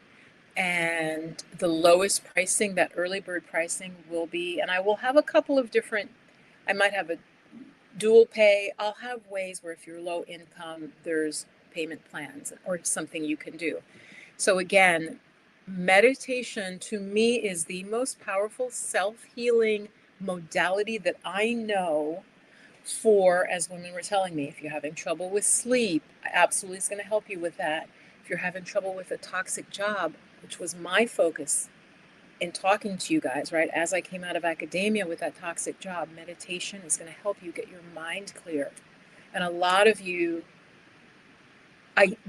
and the lowest pricing, that early bird pricing, will be, and I will have a couple of different, I might have a dual pay. I'll have ways where if you're low income, there's payment plans or something you can do. So again, meditation to me is the most powerful self-healing modality that I know for, as women were telling me, if you're having trouble with sleep, absolutely is going to help you with that. If you're having trouble with a toxic job, which was my focus in talking to you guys, right? As I came out of academia with that toxic job, meditation is going to help you get your mind clear. And a lot of you,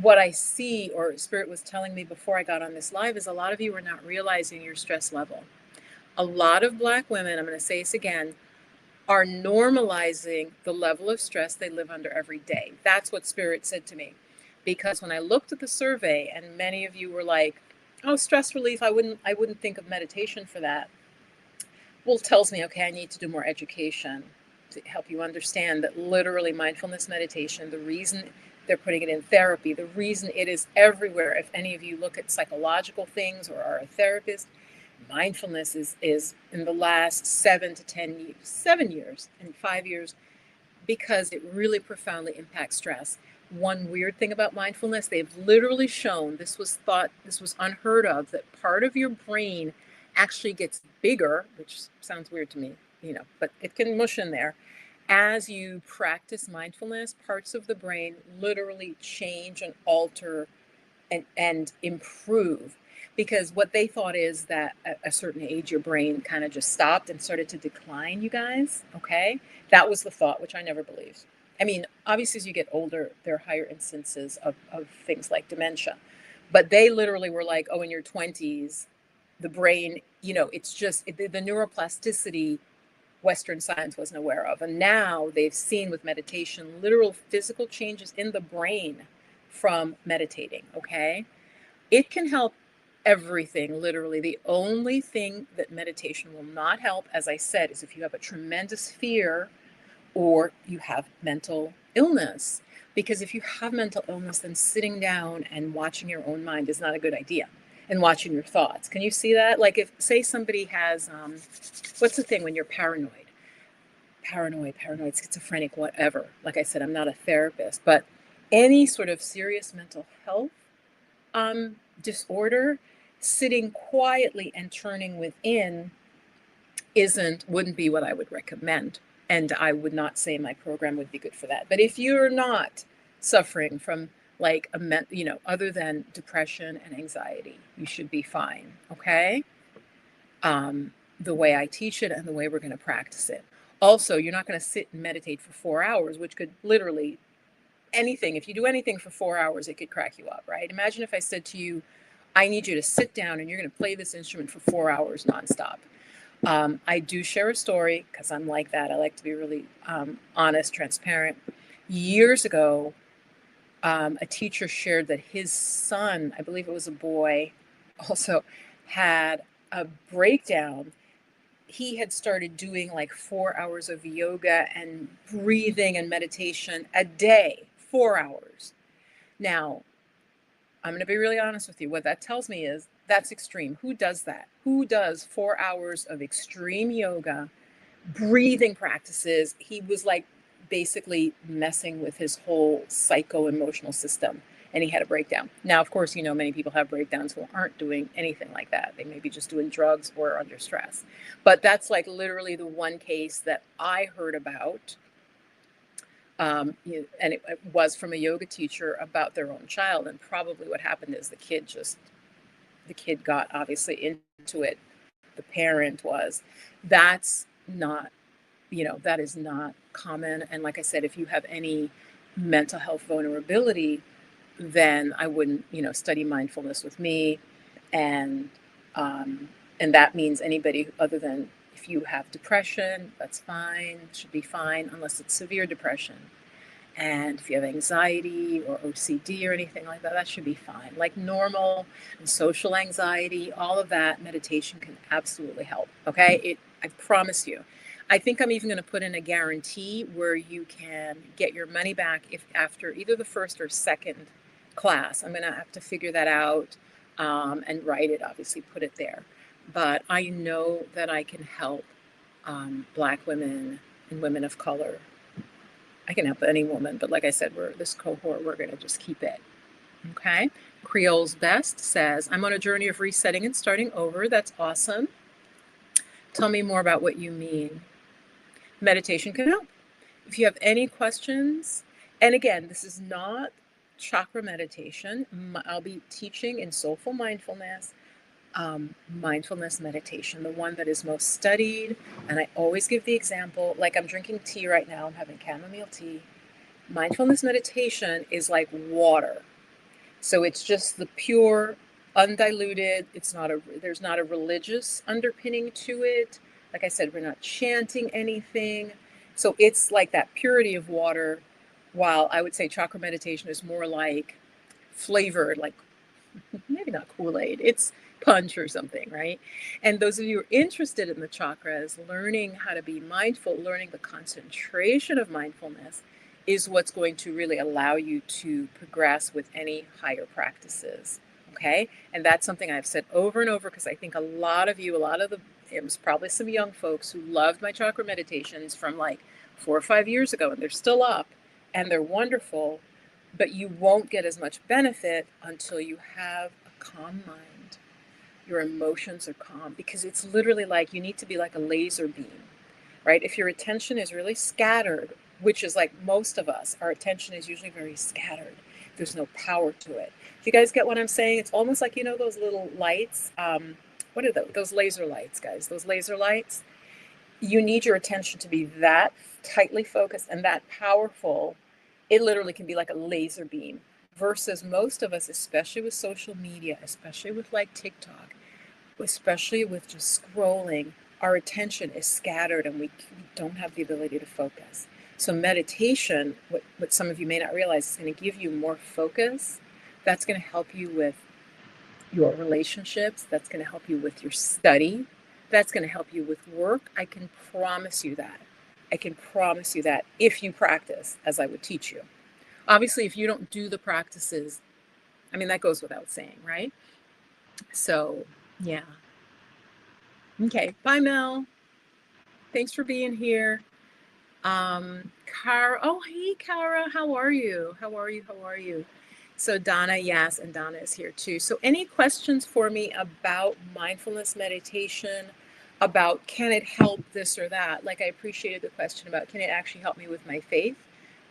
what I see, or Spirit was telling me before I got on this live, is a lot of you are not realizing your stress level. A lot of Black women, I'm going to say this again, are normalizing the level of stress they live under every day. That's what Spirit said to me. Because when I looked at the survey, and many of you were like, oh, stress relief, I wouldn't think of meditation for that. Well, it tells me, okay, I need to do more education to help you understand that literally mindfulness meditation, the reason they're putting it in therapy, the reason it is everywhere, if any of you look at psychological things or are a therapist, mindfulness is in the last 7 years and 5 years, because it really profoundly impacts stress. One weird thing about mindfulness, they've literally shown, this was unheard of, that part of your brain actually gets bigger, which sounds weird to me, but it can mush in there. As you practice mindfulness, parts of the brain literally change and alter and improve. Because what they thought is that at a certain age, your brain kind of just stopped and started to decline, you guys, okay? That was the thought, which I never believed. I mean, obviously, as you get older, there are higher instances of things like dementia. But they literally were like, oh, in your 20s, the brain, it's just the neuroplasticity Western science wasn't aware of. And now they've seen with meditation, literal physical changes in the brain from meditating, okay? It can help everything, literally. The only thing that meditation will not help, as I said, is if you have a tremendous fear or you have mental illness. Because if you have mental illness, then sitting down and watching your own mind is not a good idea. And watching your thoughts. Can you see that? Like if, say somebody has, what's the thing when you're paranoid? Paranoid, schizophrenic, whatever. Like I said, I'm not a therapist, but any sort of serious mental health disorder, sitting quietly and turning within wouldn't be what I would recommend. And I would not say my program would be good for that. But if you're not suffering from like other than depression and anxiety, you should be fine. Okay. The way I teach it and the way we're going to practice it. Also, you're not going to sit and meditate for 4 hours, which could literally anything. If you do anything for 4 hours, it could crack you up, right? Imagine if I said to you, I need you to sit down and you're going to play this instrument for 4 hours nonstop. I do share a story because I'm like that. I like to be really honest, transparent. Years ago, a teacher shared that his son, I believe it was a boy, also had a breakdown. He had started doing like 4 hours of yoga and breathing and meditation a day, 4 hours. Now, I'm going to be really honest with you. What that tells me is that's extreme. Who does that? Who does 4 hours of extreme yoga, breathing practices? He was like basically messing with his whole psycho-emotional system, and he had a breakdown. Now, of course, many people have breakdowns who aren't doing anything like that. They may be just doing drugs or under stress. But that's like literally the one case that I heard about. And it was from a yoga teacher about their own child. And probably what happened is the kid got obviously into it. The parent was. That's not, that is not common. And like I said, if you have any mental health vulnerability, then I wouldn't, study mindfulness with me. And that means anybody other than if you have depression, that's fine, should be fine, unless it's severe depression. And if you have anxiety or OCD or anything like that, that should be fine. Like normal and social anxiety, all of that, meditation can absolutely help. Okay, I promise you. I think I'm even going to put in a guarantee where you can get your money back if after either the first or second class. I'm going to have to figure that out and write it, obviously put it there. But I know that I can help Black women and women of color. I can help any woman, but like I said, this cohort, we're going to just keep it. Okay. Creole's Best says, I'm on a journey of resetting and starting over. That's awesome. Tell me more about what you mean. Meditation can help. If you have any questions, and again, this is not chakra meditation. I'll be teaching in Soulful Mindfulness, mindfulness meditation, the one that is most studied. And I always give the example, like I'm drinking tea right now, I'm having chamomile tea. Mindfulness meditation is like water. So it's just the pure, undiluted, there's not a religious underpinning to it. Like I said, we're not chanting anything. So it's like that purity of water, while I would say chakra meditation is more like flavored, like maybe not Kool-Aid, it's punch or something, right? And those of you who are interested in the chakras, learning how to be mindful, learning the concentration of mindfulness is what's going to really allow you to progress with any higher practices. Okay. And that's something I've said over and over because I think it was probably some young folks who loved my chakra meditations from like 4 or 5 years ago, and they're still up and they're wonderful, but you won't get as much benefit until you have a calm mind. Your emotions are calm, because it's literally like you need to be like a laser beam, right? If your attention is really scattered, which is like most of us, our attention is usually very scattered. There's no power to it. Do you guys get what I'm saying? It's almost like, those little lights. What are those laser lights, guys? Those laser lights. You need your attention to be that tightly focused and that powerful. It literally can be like a laser beam, versus most of us, especially with social media, especially with like TikTok, especially with just scrolling, our attention is scattered and we don't have the ability to focus. So meditation, what some of you may not realize, is going to give you more focus. That's going to help you with your relationships. That's going to help you with your study. That's going to help you with work. I can promise you that. I can promise you that if you practice as I would teach you. Obviously, if you don't do the practices, I mean, that goes without saying, right? So, yeah. Okay. Bye, Mel. Thanks for being here. Cara, oh, hey, Cara, how are you? How are you? How are you? So, Donna, yes, and Donna is here too. So, any questions for me about mindfulness meditation, about can it help this or that? Like, I appreciated the question about can it actually help me with my faith?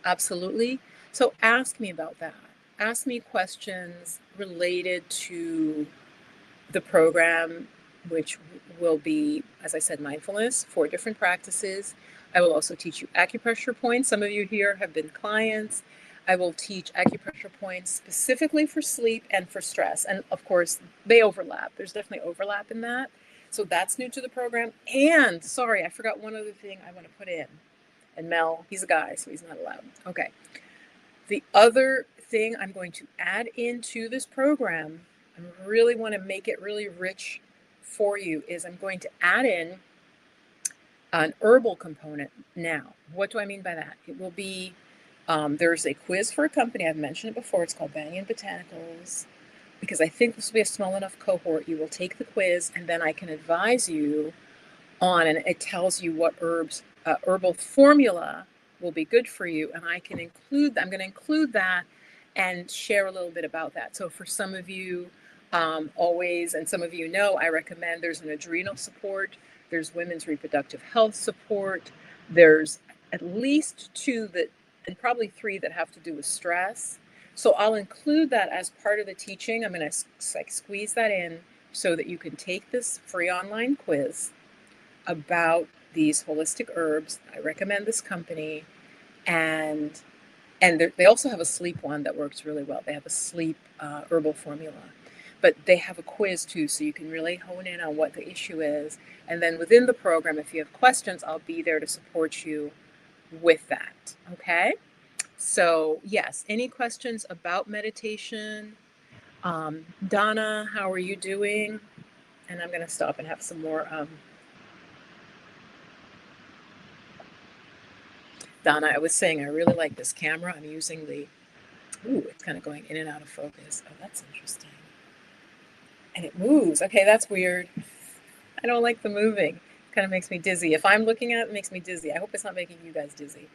Absolutely. So, ask me about that. Ask me questions related to the program, which will be, as I said, mindfulness, 4 different practices. I will also teach you acupressure points. Some of you here have been clients. I will teach acupressure points specifically for sleep and for stress. And of course, they overlap. There's definitely overlap in that. So that's new to the program. And sorry, I forgot one other thing I want to put in. And Mel, he's a guy, so he's not allowed. Okay. The other thing I'm going to add into this program, I really want to make it really rich for you, is I'm going to add in an herbal component now. What do I mean by that? It will be, there's a quiz for a company, I've mentioned it before, it's called Banyan Botanicals, because I think this will be a small enough cohort. You will take the quiz and then I can advise you on, and it tells you what herbs, herbal formula will be good for you. And I'm going to include that and share a little bit about that. So for some of you, always, and some of you know, I recommend there's an adrenal support, there's women's reproductive health support, there's at least 2 that, and probably 3 that have to do with stress. So I'll include that as part of the teaching. I'm going to like squeeze that in so that you can take this free online quiz about these holistic herbs. I recommend this company, and they also have a sleep one that works really well. They have a sleep herbal formula, but they have a quiz too, so you can really hone in on what the issue is. And then within the program, if you have questions, I'll be there to support you with that. Okay. So yes, any questions about meditation? Donna, how are you doing? And I'm going to stop and have some more. Donna, I was saying I really like this camera. I'm using the, ooh, it's kind of going in and out of focus. Oh, that's interesting. And it moves. Okay, that's weird. I don't like the moving. It kind of makes me dizzy. If I'm looking at it, it makes me dizzy. I hope it's not making you guys dizzy.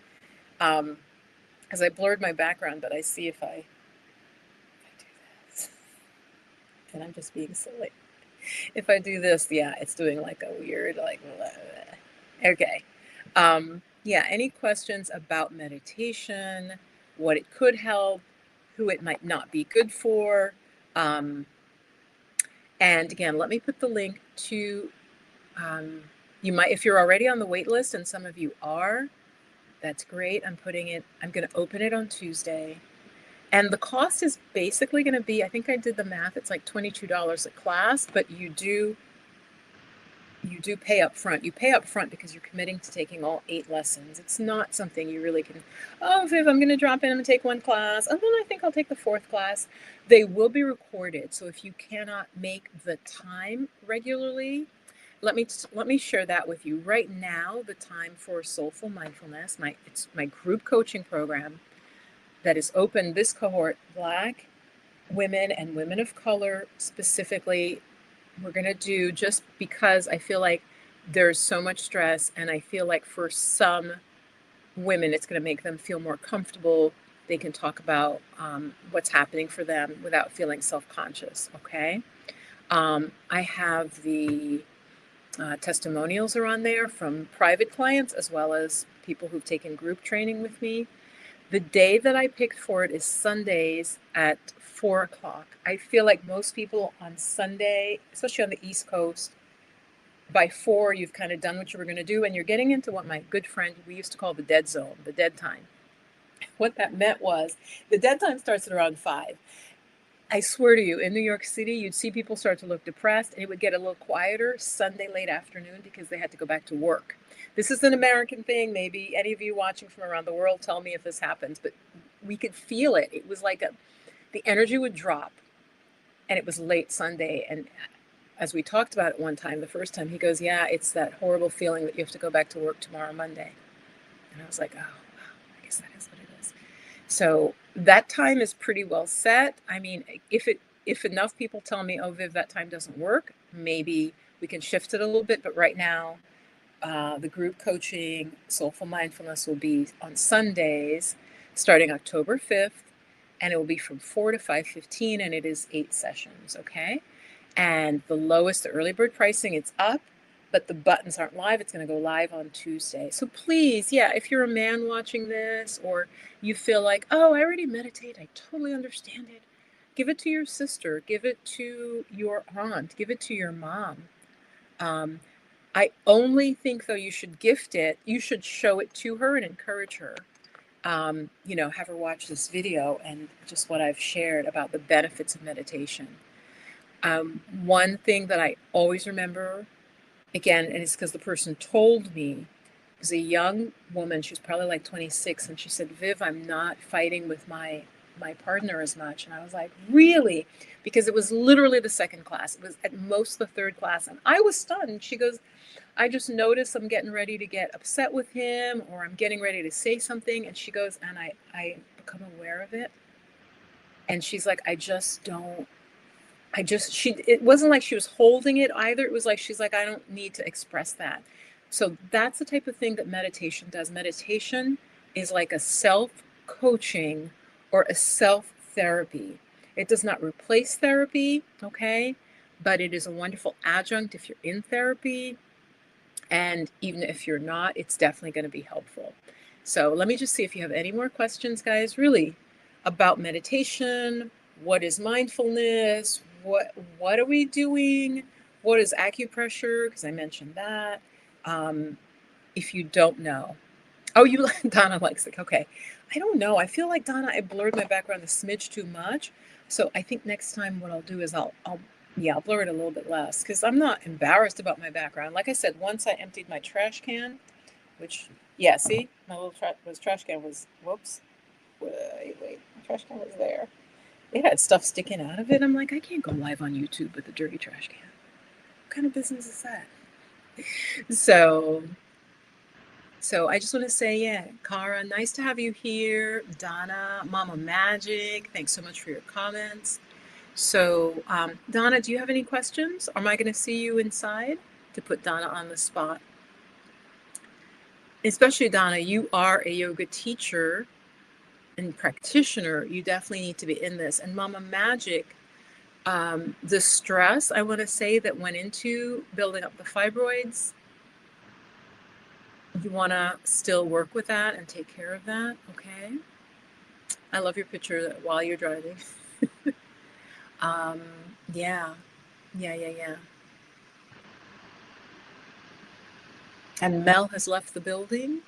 Because I blurred my background, but I see if I do this, and I'm just being silly. If I do this, yeah, it's doing like a weird, like, blah, blah. Okay. Yeah, any questions about meditation, what it could help, who it might not be good for. And again, let me put the link to, you might, if you're already on the wait list, and some of you are, that's great. I'm going to open it on Tuesday. And the cost is basically going to be, I think I did the math, it's like $22 a class, but you do pay up front. You pay up front because you're committing to taking all 8 lessons. It's not something you really can, oh, Viv, I'm going to drop in and take 1 class. Oh, then I think I'll take the 4th class. They will be recorded. So if you cannot make the time regularly, let me share that with you. Right now, the time for Soulful Mindfulness, it's my group coaching program that is open, this cohort, Black women and women of color specifically, we're going to do, just because I feel like there's so much stress, and I feel like for some women it's going to make them feel more comfortable. They can talk about what's happening for them without feeling self-conscious. Okay. I have the testimonials are on there from private clients as well as people who've taken group training with me. The day that I picked for it is Sundays at 4 o'clock. I feel like most people on Sunday, especially on the East Coast, by 4, you've kind of done what you were going to do, and you're getting into what my good friend, we used to call the dead zone, the dead time. What that meant was the dead time starts at around 5. I swear to you, in New York City, you'd see people start to look depressed, and it would get a little quieter Sunday late afternoon because they had to go back to work. This is an American thing. Maybe any of you watching from around the world, tell me if this happens, but we could feel it. It was like the energy would drop, and it was late Sunday. And as we talked about it one time, the first time, he goes, yeah, it's that horrible feeling that you have to go back to work tomorrow, Monday. And I was like, oh, wow, I guess that is what it is. So that time is pretty well set. I mean, if enough people tell me, oh, Viv, that time doesn't work, maybe we can shift it a little bit. But right now, The group coaching, Soulful Mindfulness, will be on Sundays starting October 5th, and it will be from 4 to 5:15, and it is 8 sessions, okay? And the lowest, the early bird pricing, it's up, but the buttons aren't live. It's going to go live on Tuesday. So please, yeah, if you're a man watching this, or you feel like, oh, I already meditate, I totally understand it, give it to your sister, give it to your aunt, give it to your mom. I only think, though, you should gift it. You should show it to her and encourage her. Have her watch this video and just what I've shared about the benefits of meditation. One thing that I always remember, again, and it's because the person told me, was a young woman. She was probably like 26, and she said, Viv, I'm not fighting with my partner as much. And I was like, really? Because it was literally the second class. It was at most the third class. And I was stunned. She goes, I just noticed I'm getting ready to get upset with him, or I'm getting ready to say something. And she goes, and I become aware of it. And she's like, it wasn't like she was holding it either. It was like, she's like, I don't need to express that. So that's the type of thing that meditation does. Meditation is like a self-coaching or a self-therapy. It does not replace therapy, okay? But it is a wonderful adjunct if you're in therapy. And even if you're not, it's definitely going to be helpful. So let me just see if you have any more questions, guys, really, about meditation. What is mindfulness? What are we doing? What is acupressure? Because I mentioned that. If you don't know. Oh, Donna likes it. Okay. I don't know. I feel like, Donna, I blurred my background a smidge too much. So I think next time what I'll do is I'll blur it a little bit less, because I'm not embarrassed about my background. Like I said, once I emptied my trash can, which, yeah, see, my little trash can was, whoops, wait, my trash can was there. It had stuff sticking out of it. I'm like, I can't go live on YouTube with a dirty trash can. What kind of business is that? So I just want to say, yeah, Cara, nice to have you here. Donna, Mama Magic, thanks so much for your comments. So, Donna, do you have any questions? Or am I going to see you inside to put Donna on the spot? Especially, Donna, you are a yoga teacher and practitioner. You definitely need to be in this. And Mama Magic, the stress, I want to say, that went into building up the fibroids, you want to still work with that and take care of that, okay? I love your picture while you're driving. Yeah. And Mel has left the building.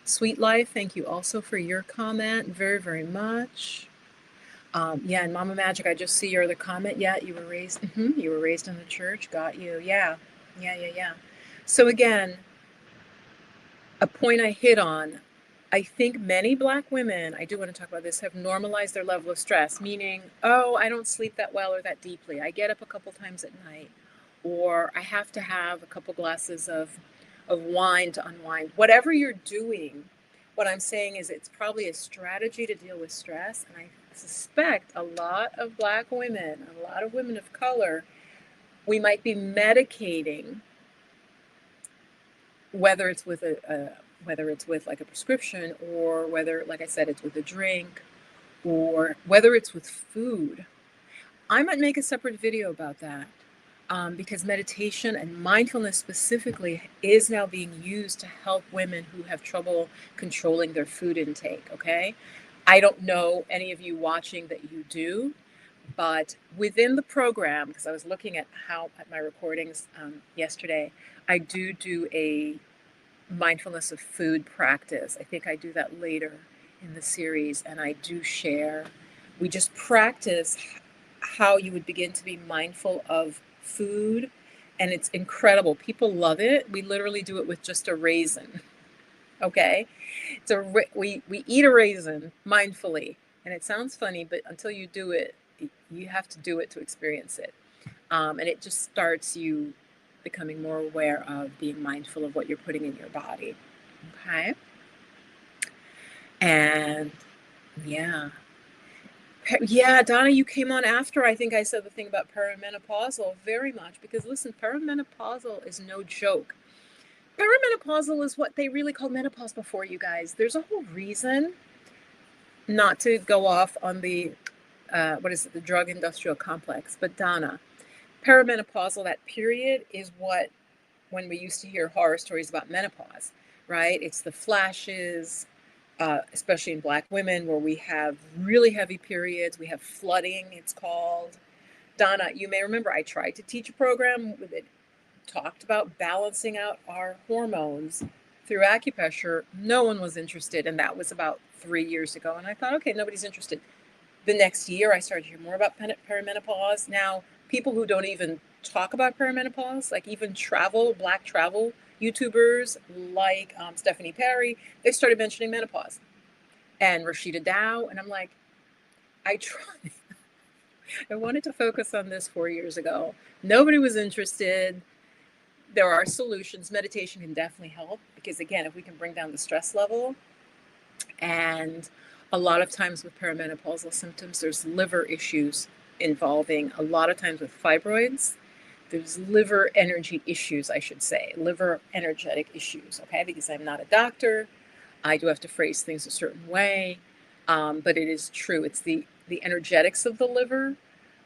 Sweet Life, thank you also for your comment, very, very much. Yeah, and Mama Magic, I just see your other comment. Yeah, you were raised in the church. Got you. Yeah. So again, a point I hit on, I think many Black women, I do want to talk about this, have normalized their level of stress, meaning, oh, I don't sleep that well or that deeply. I get up a couple times at night, or I have to have a couple glasses of wine to unwind. Whatever you're doing, what I'm saying is it's probably a strategy to deal with stress. And I suspect a lot of Black women, a lot of women of color, we might be medicating, whether it's with like a prescription, or whether, like I said, it's with a drink, or whether it's with food. I might make a separate video about that, because meditation and mindfulness specifically is now being used to help women who have trouble controlling their food intake, okay? I don't know any of you watching that you do, but within the program, because I was looking at my recordings yesterday, I do a mindfulness of food practice. I think I do that later in the series, and I do share. We just practice how you would begin to be mindful of food, and it's incredible. People love it. We literally do it with just a raisin. Okay, we eat a raisin mindfully, and it sounds funny, but until you do it, you have to do it to experience it, and it just starts you becoming more aware of being mindful of what you're putting in your body. Okay. And yeah, Donna, you came on after I think I said the thing about perimenopausal, very much, because listen, perimenopausal is no joke. Perimenopausal is what they really call menopause before, you guys. There's a whole reason, not to go off on the, the drug industrial complex, but Donna, perimenopausal, that period is what, when we used to hear horror stories about menopause, right? It's the flashes, especially in Black women, where we have really heavy periods. We have flooding, it's called. Donna, you may remember I tried to teach a program that talked about balancing out our hormones through acupressure. No one was interested, and that was about 3 years ago. And I thought, okay, nobody's interested. The next year, I started to hear more about perimenopause. Now, people who don't even talk about perimenopause, like even Black travel YouTubers like Stephanie Perry, they started mentioning menopause. And Rashida Dow, and I'm like, I tried. I wanted to focus on this 4 years ago. Nobody was interested. There are solutions. Meditation can definitely help because, again, if we can bring down the stress level, and a lot of times with perimenopausal symptoms, there's liver issues involving, a lot of times with fibroids, there's liver energy issues, I should say, liver energetic issues, okay? Because I'm not a doctor, I do have to phrase things a certain way, but it is true. It's the energetics of the liver.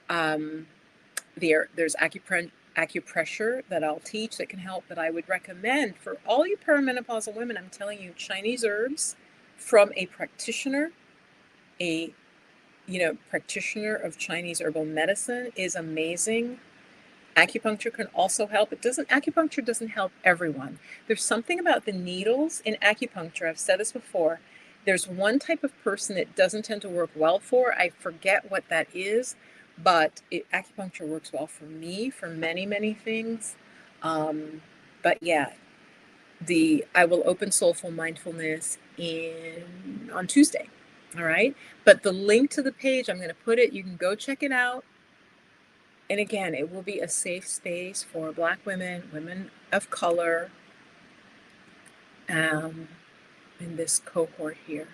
There's acupressure that I'll teach that can help, but I would recommend for all you perimenopausal women, I'm telling you, Chinese herbs from a practitioner, practitioner of Chinese herbal medicine is amazing. Acupuncture can also help. Acupuncture doesn't help everyone. There's something about the needles in acupuncture. I've said this before. There's one type of person it doesn't tend to work well for. I forget what that is, but acupuncture works well for me for many, many things. But yeah, I will open Soulful Mindfulness on Tuesday. All right. But the link to the page, I'm going to put it, you can go check it out. And again, it will be a safe space for Black women, women of color, in this cohort here.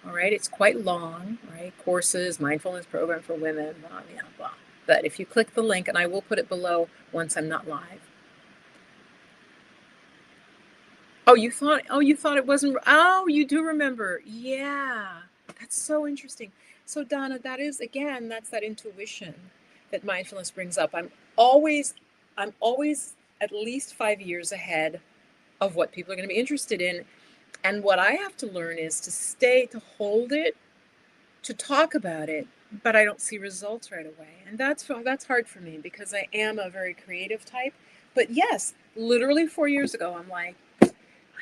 All right. It's quite long, right? Courses, mindfulness program for women, blah, blah, blah. But if you click the link, and I will put it below once I'm not live. Oh, you thought it wasn't, oh, you do remember. Yeah, that's so interesting. So Donna, that's that intuition that mindfulness brings up. I'm always at least 5 years ahead of what people are going to be interested in. And what I have to learn is to hold it, to talk about it, but I don't see results right away. And that's hard for me because I am a very creative type. But yes, literally 4 years ago, I'm like,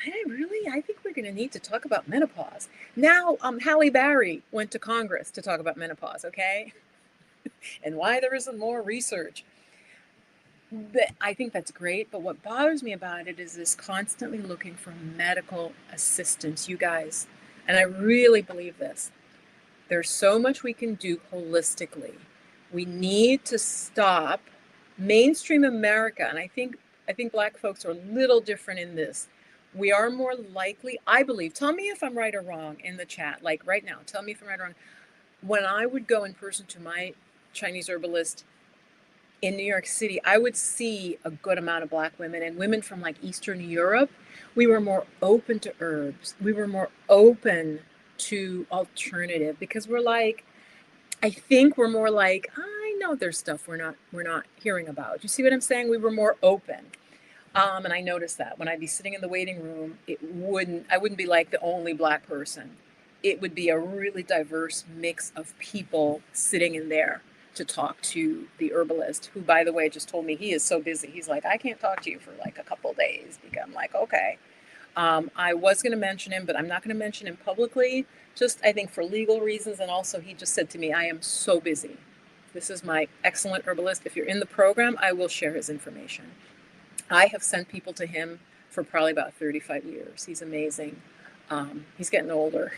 I think we're going to need to talk about menopause. Now, Halle Berry went to Congress to talk about menopause, okay? And why there isn't more research. I think that's great, but what bothers me about it is this constantly looking for medical assistance, you guys. And I really believe this. There's so much we can do holistically. We need to stop mainstream America, and I think Black folks are a little different in this. We are more likely, I believe, tell me if I'm right or wrong in the chat, like right now, tell me if I'm right or wrong. When I would go in person to my Chinese herbalist in New York City, I would see a good amount of Black women and women from like Eastern Europe. We were more open to herbs. We were more open to alternative because I think we're more like, I know there's stuff we're not hearing about. You see what I'm saying? We were more open. And I noticed that when I'd be sitting in the waiting room, I wouldn't be like the only Black person. It would be a really diverse mix of people sitting in there to talk to the herbalist, who, by the way, just told me he is so busy. He's like, I can't talk to you for like a couple days. I'm like, okay. I was going to mention him, but I'm not going to mention him publicly, just I think for legal reasons. And also he just said to me, I am so busy. This is my excellent herbalist. If you're in the program, I will share his information. I have sent people to him for probably about 35 years. He's amazing. He's getting older.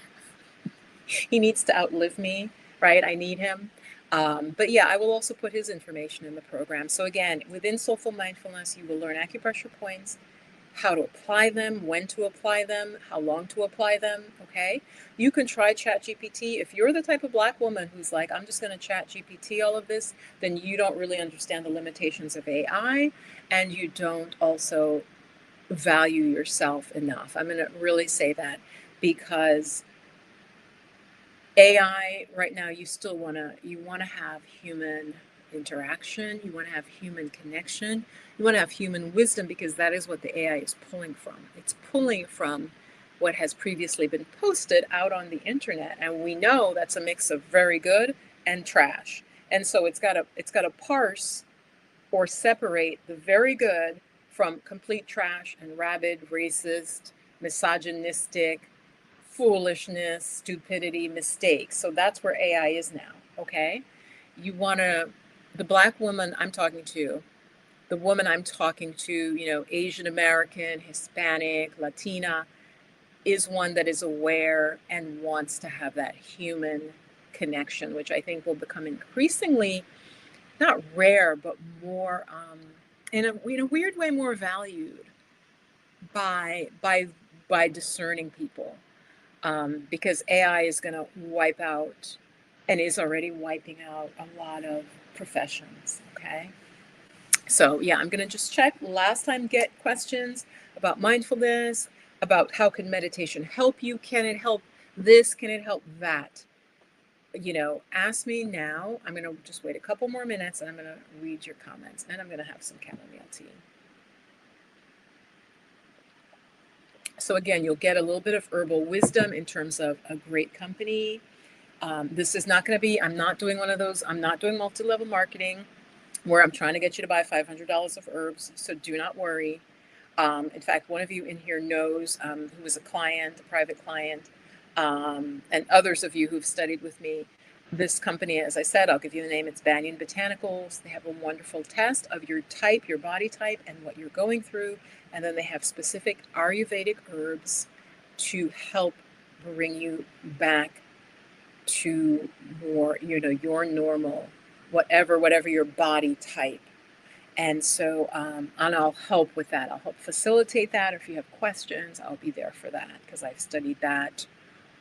He needs to outlive me, right? I need him. But yeah, I will also put his information in the program. So again, within Soulful Mindfulness, you will learn acupressure points, how to apply them, when to apply them, how long to apply them, okay? You can try ChatGPT. If you're the type of Black woman who's like, I'm just going to ChatGPT all of this, then you don't really understand the limitations of AI, and you don't also value yourself enough. I'm going to really say that, because AI right now, you want to have human interaction, you want to have human connection, you want to have human wisdom, because that is what the AI is pulling from. It's pulling from what has previously been posted out on the internet, and we know that's a mix of very good and trash. And so it's got to parse or separate the very good from complete trash and rabid, racist, misogynistic, foolishness, stupidity, mistakes. So that's where AI is now, okay? You want to, the Black woman I'm talking to, the woman I'm talking to, Asian American, Hispanic, Latina, is one that is aware and wants to have that human connection, which I think will become increasingly not rare, but more, in a weird way, more valued by by by discerning people, because AI is going to wipe out, and is already wiping out, a lot of professions. Okay, so yeah, I'm going to just check last time, get questions about mindfulness, about how can meditation help you, can it help this, can it help that, ask me now. I'm going to just wait a couple more minutes, and I'm going to read your comments, and I'm going to have some chamomile tea. So again, you'll get a little bit of herbal wisdom in terms of a great company. This is not going to be, I'm not doing one of those, I'm not doing multi-level marketing where I'm trying to get you to buy $500 of herbs. So do not worry. In fact, one of you in here knows, who is a client, a private client, and others of you who've studied with me. This company, as I said, I'll give you the name, it's Banyan Botanicals. They have a wonderful test of your type, your body type, and what you're going through. And then they have specific Ayurvedic herbs to help bring you back to more, your normal, whatever your body type. And so, and I'll help with that. I'll help facilitate that. If you have questions, I'll be there for that, because I've studied that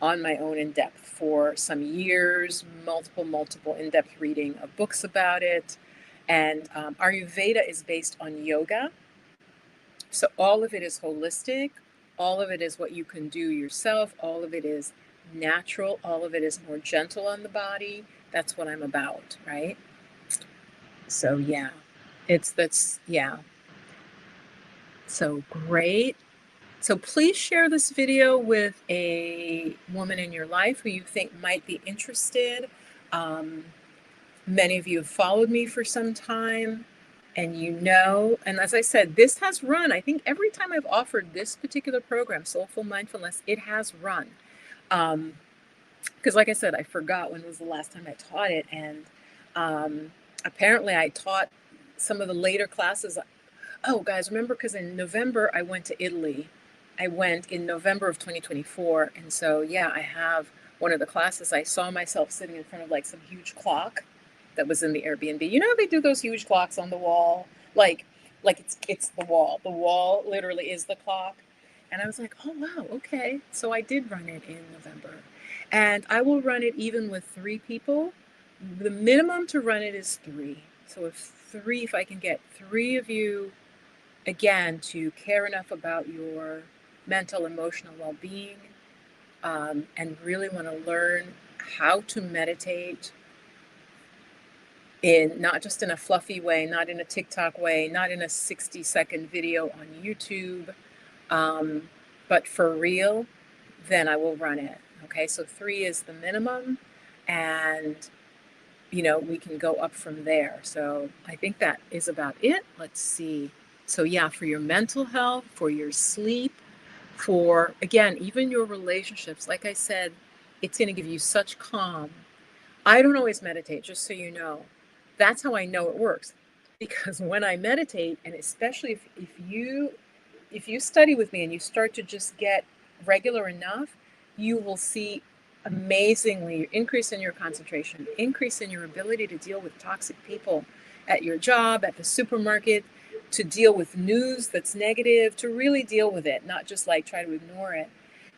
on my own in depth for some years, multiple in-depth reading of books about it. And Ayurveda is based on yoga. So all of it is holistic. All of it is what you can do yourself. All of it is natural. All of it is more gentle on the body. That's what I'm about, right? So yeah, yeah. So great. So please share this video with a woman in your life who you think might be interested. Many of you have followed me for some time, and and as I said, this has run, I think every time I've offered this particular program, Soulful Mindfulness, it has run. Because like I said, I forgot when was the last time I taught it. And apparently I taught some of the later classes. Oh, guys, remember, because in November, I went to Italy. I went in November of 2024. And so, yeah, I have one of the classes. I saw myself sitting in front of like some huge clock that was in the Airbnb. You know how they do those huge clocks on the wall? Like it's the wall. The wall literally is the clock. And I was like, oh, wow, okay. So I did run it in November. And I will run it even with 3 people. The minimum to run it is 3. So if I can get 3 of you, again, to care enough about your mental, emotional well-being, and really want to learn how to meditate not just in a fluffy way, not in a TikTok way, not in a 60-second video on YouTube, but for real, then I will run it. Okay, so 3 is the minimum, and we can go up from there. So I think that is about it. Let's see. So yeah, for your mental health, for your sleep, for, again, even your relationships, like I said, it's going to give you such calm. I don't always meditate, just so you know. That's how I know it works. Because when I meditate, and especially if you study with me and you start to just get regular enough, you will see amazingly increase in your concentration, increase in your ability to deal with toxic people at your job, at the supermarket, to deal with news that's negative, to really deal with it, not just like try to ignore it.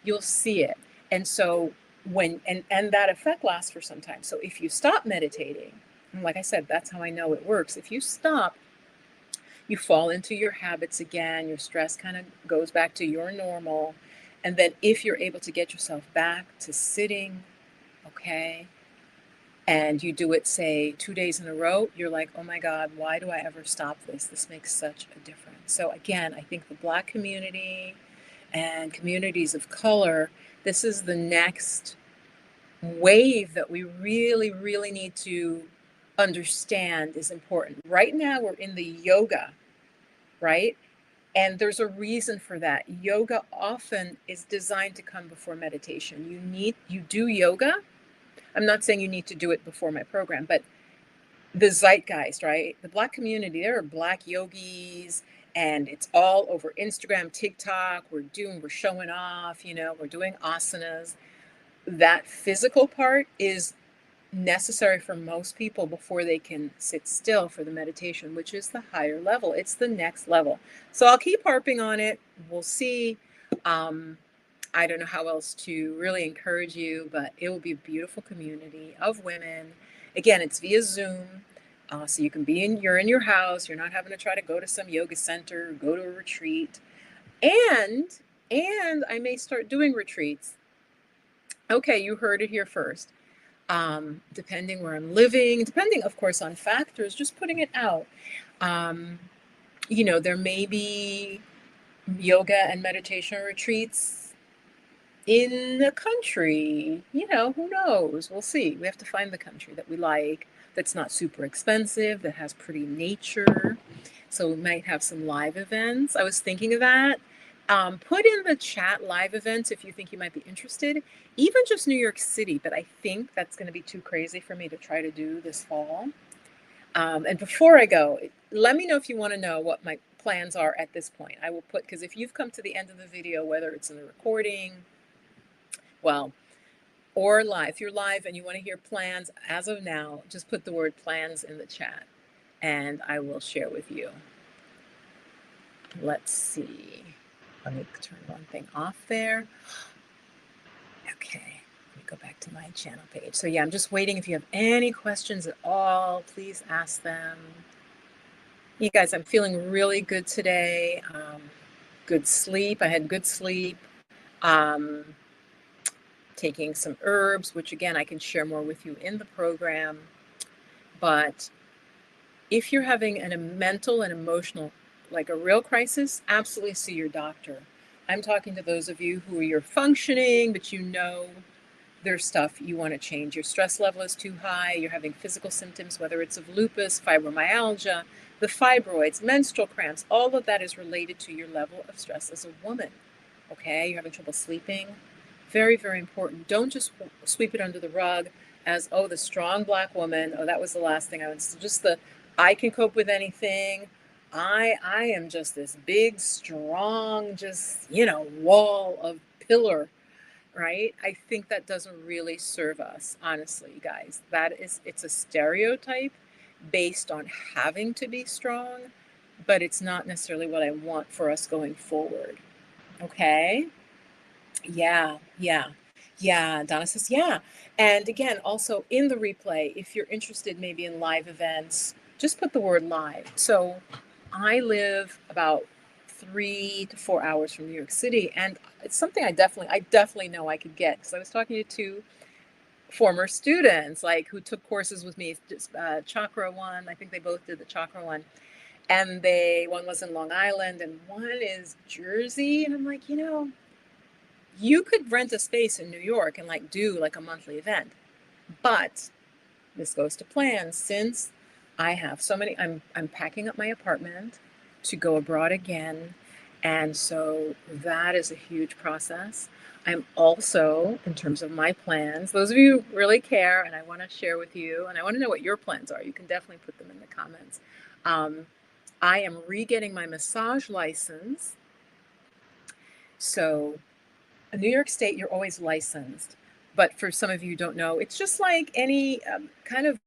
You'll see it. And so and that effect lasts for some time. So if you stop meditating, and like I said, that's how I know it works. If you stop, you fall into your habits again, your stress kind of goes back to your normal. And then if you're able to get yourself back to sitting, okay, and you do it, say, 2 days in a row, you're like, oh my God, why do I ever stop this? This makes such a difference. So again, I think the Black community and communities of color, this is the next wave that we really, really need to understand is important. Right now, we're in the yoga, right? And there's a reason for that. Yoga often is designed to come before meditation. You do yoga. I'm not saying you need to do it before my program, but the zeitgeist, right? The Black community, there are Black yogis, and it's all over Instagram, TikTok. We're showing off, we're doing asanas. That physical part is necessary for most people before they can sit still for the meditation, which is the higher level. It's the next level. So I'll keep harping on it. We'll see. I don't know how else to really encourage you, but it will be a beautiful community of women. Again, it's via Zoom. So you can you're in your house. You're not having to try to go to some yoga center, go to a retreat. And I may start doing retreats. Okay, you heard it here first. Depending where I'm living, depending, of course, on factors, just putting it out. There may be yoga and meditation retreats in the country. Who knows? We'll see. We have to find the country that we like, that's not super expensive, that has pretty nature. So we might have some live events. I was thinking of that. Put in the chat live events if you think you might be interested, even just New York City, but I think that's going to be too crazy for me to try to do this fall. And before I go, let me know if you want to know what my plans are at this point. I will put, because if you've come to the end of the video, whether it's in the recording, or live, if you're live and you want to hear plans as of now, just put the word plans in the chat and I will share with you. Let's see. Let me turn one thing off there. Okay, let me go back to my channel page. So yeah, I'm just waiting. If you have any questions at all, please ask them. You guys, I'm feeling really good today. Good sleep. I had good sleep. Taking some herbs, which again, I can share more with you in the program. But if you're having a mental and emotional, like a real crisis, absolutely see your doctor. I'm talking to those of you who you're functioning, but there's stuff you want to change. Your stress level is too high. You're having physical symptoms, whether it's of lupus, fibromyalgia, the fibroids, menstrual cramps, all of that is related to your level of stress as a woman. Okay, you're having trouble sleeping. Very, very important. Don't just sweep it under the rug as, oh, the strong Black woman. Oh, that was the last thing I was, I can cope with anything. I am just this big, strong, wall of pillar, right? I think that doesn't really serve us, honestly, guys. It's a stereotype based on having to be strong, but it's not necessarily what I want for us going forward. Okay? Yeah. Donna says, yeah. And again, also in the replay, if you're interested maybe in live events, just put the word live. So I live about 3 to 4 hours from New York City, and it's something I definitely know I could get, because I was talking to 2 former students, like, who took courses with me, Chakra one, I think they both did the Chakra one, and one was in Long Island and one is Jersey, and I'm like, you could rent a space in New York and do a monthly event. But this goes to plans. Since I have so many, I'm packing up my apartment to go abroad again. And so that is a huge process. I'm also, in terms of my plans, those of you who really care and I want to share with you, and I want to know what your plans are, you can definitely put them in the comments. I am re-getting my massage license. So in New York State, you're always licensed. But for some of you who don't know, it's just like any kind of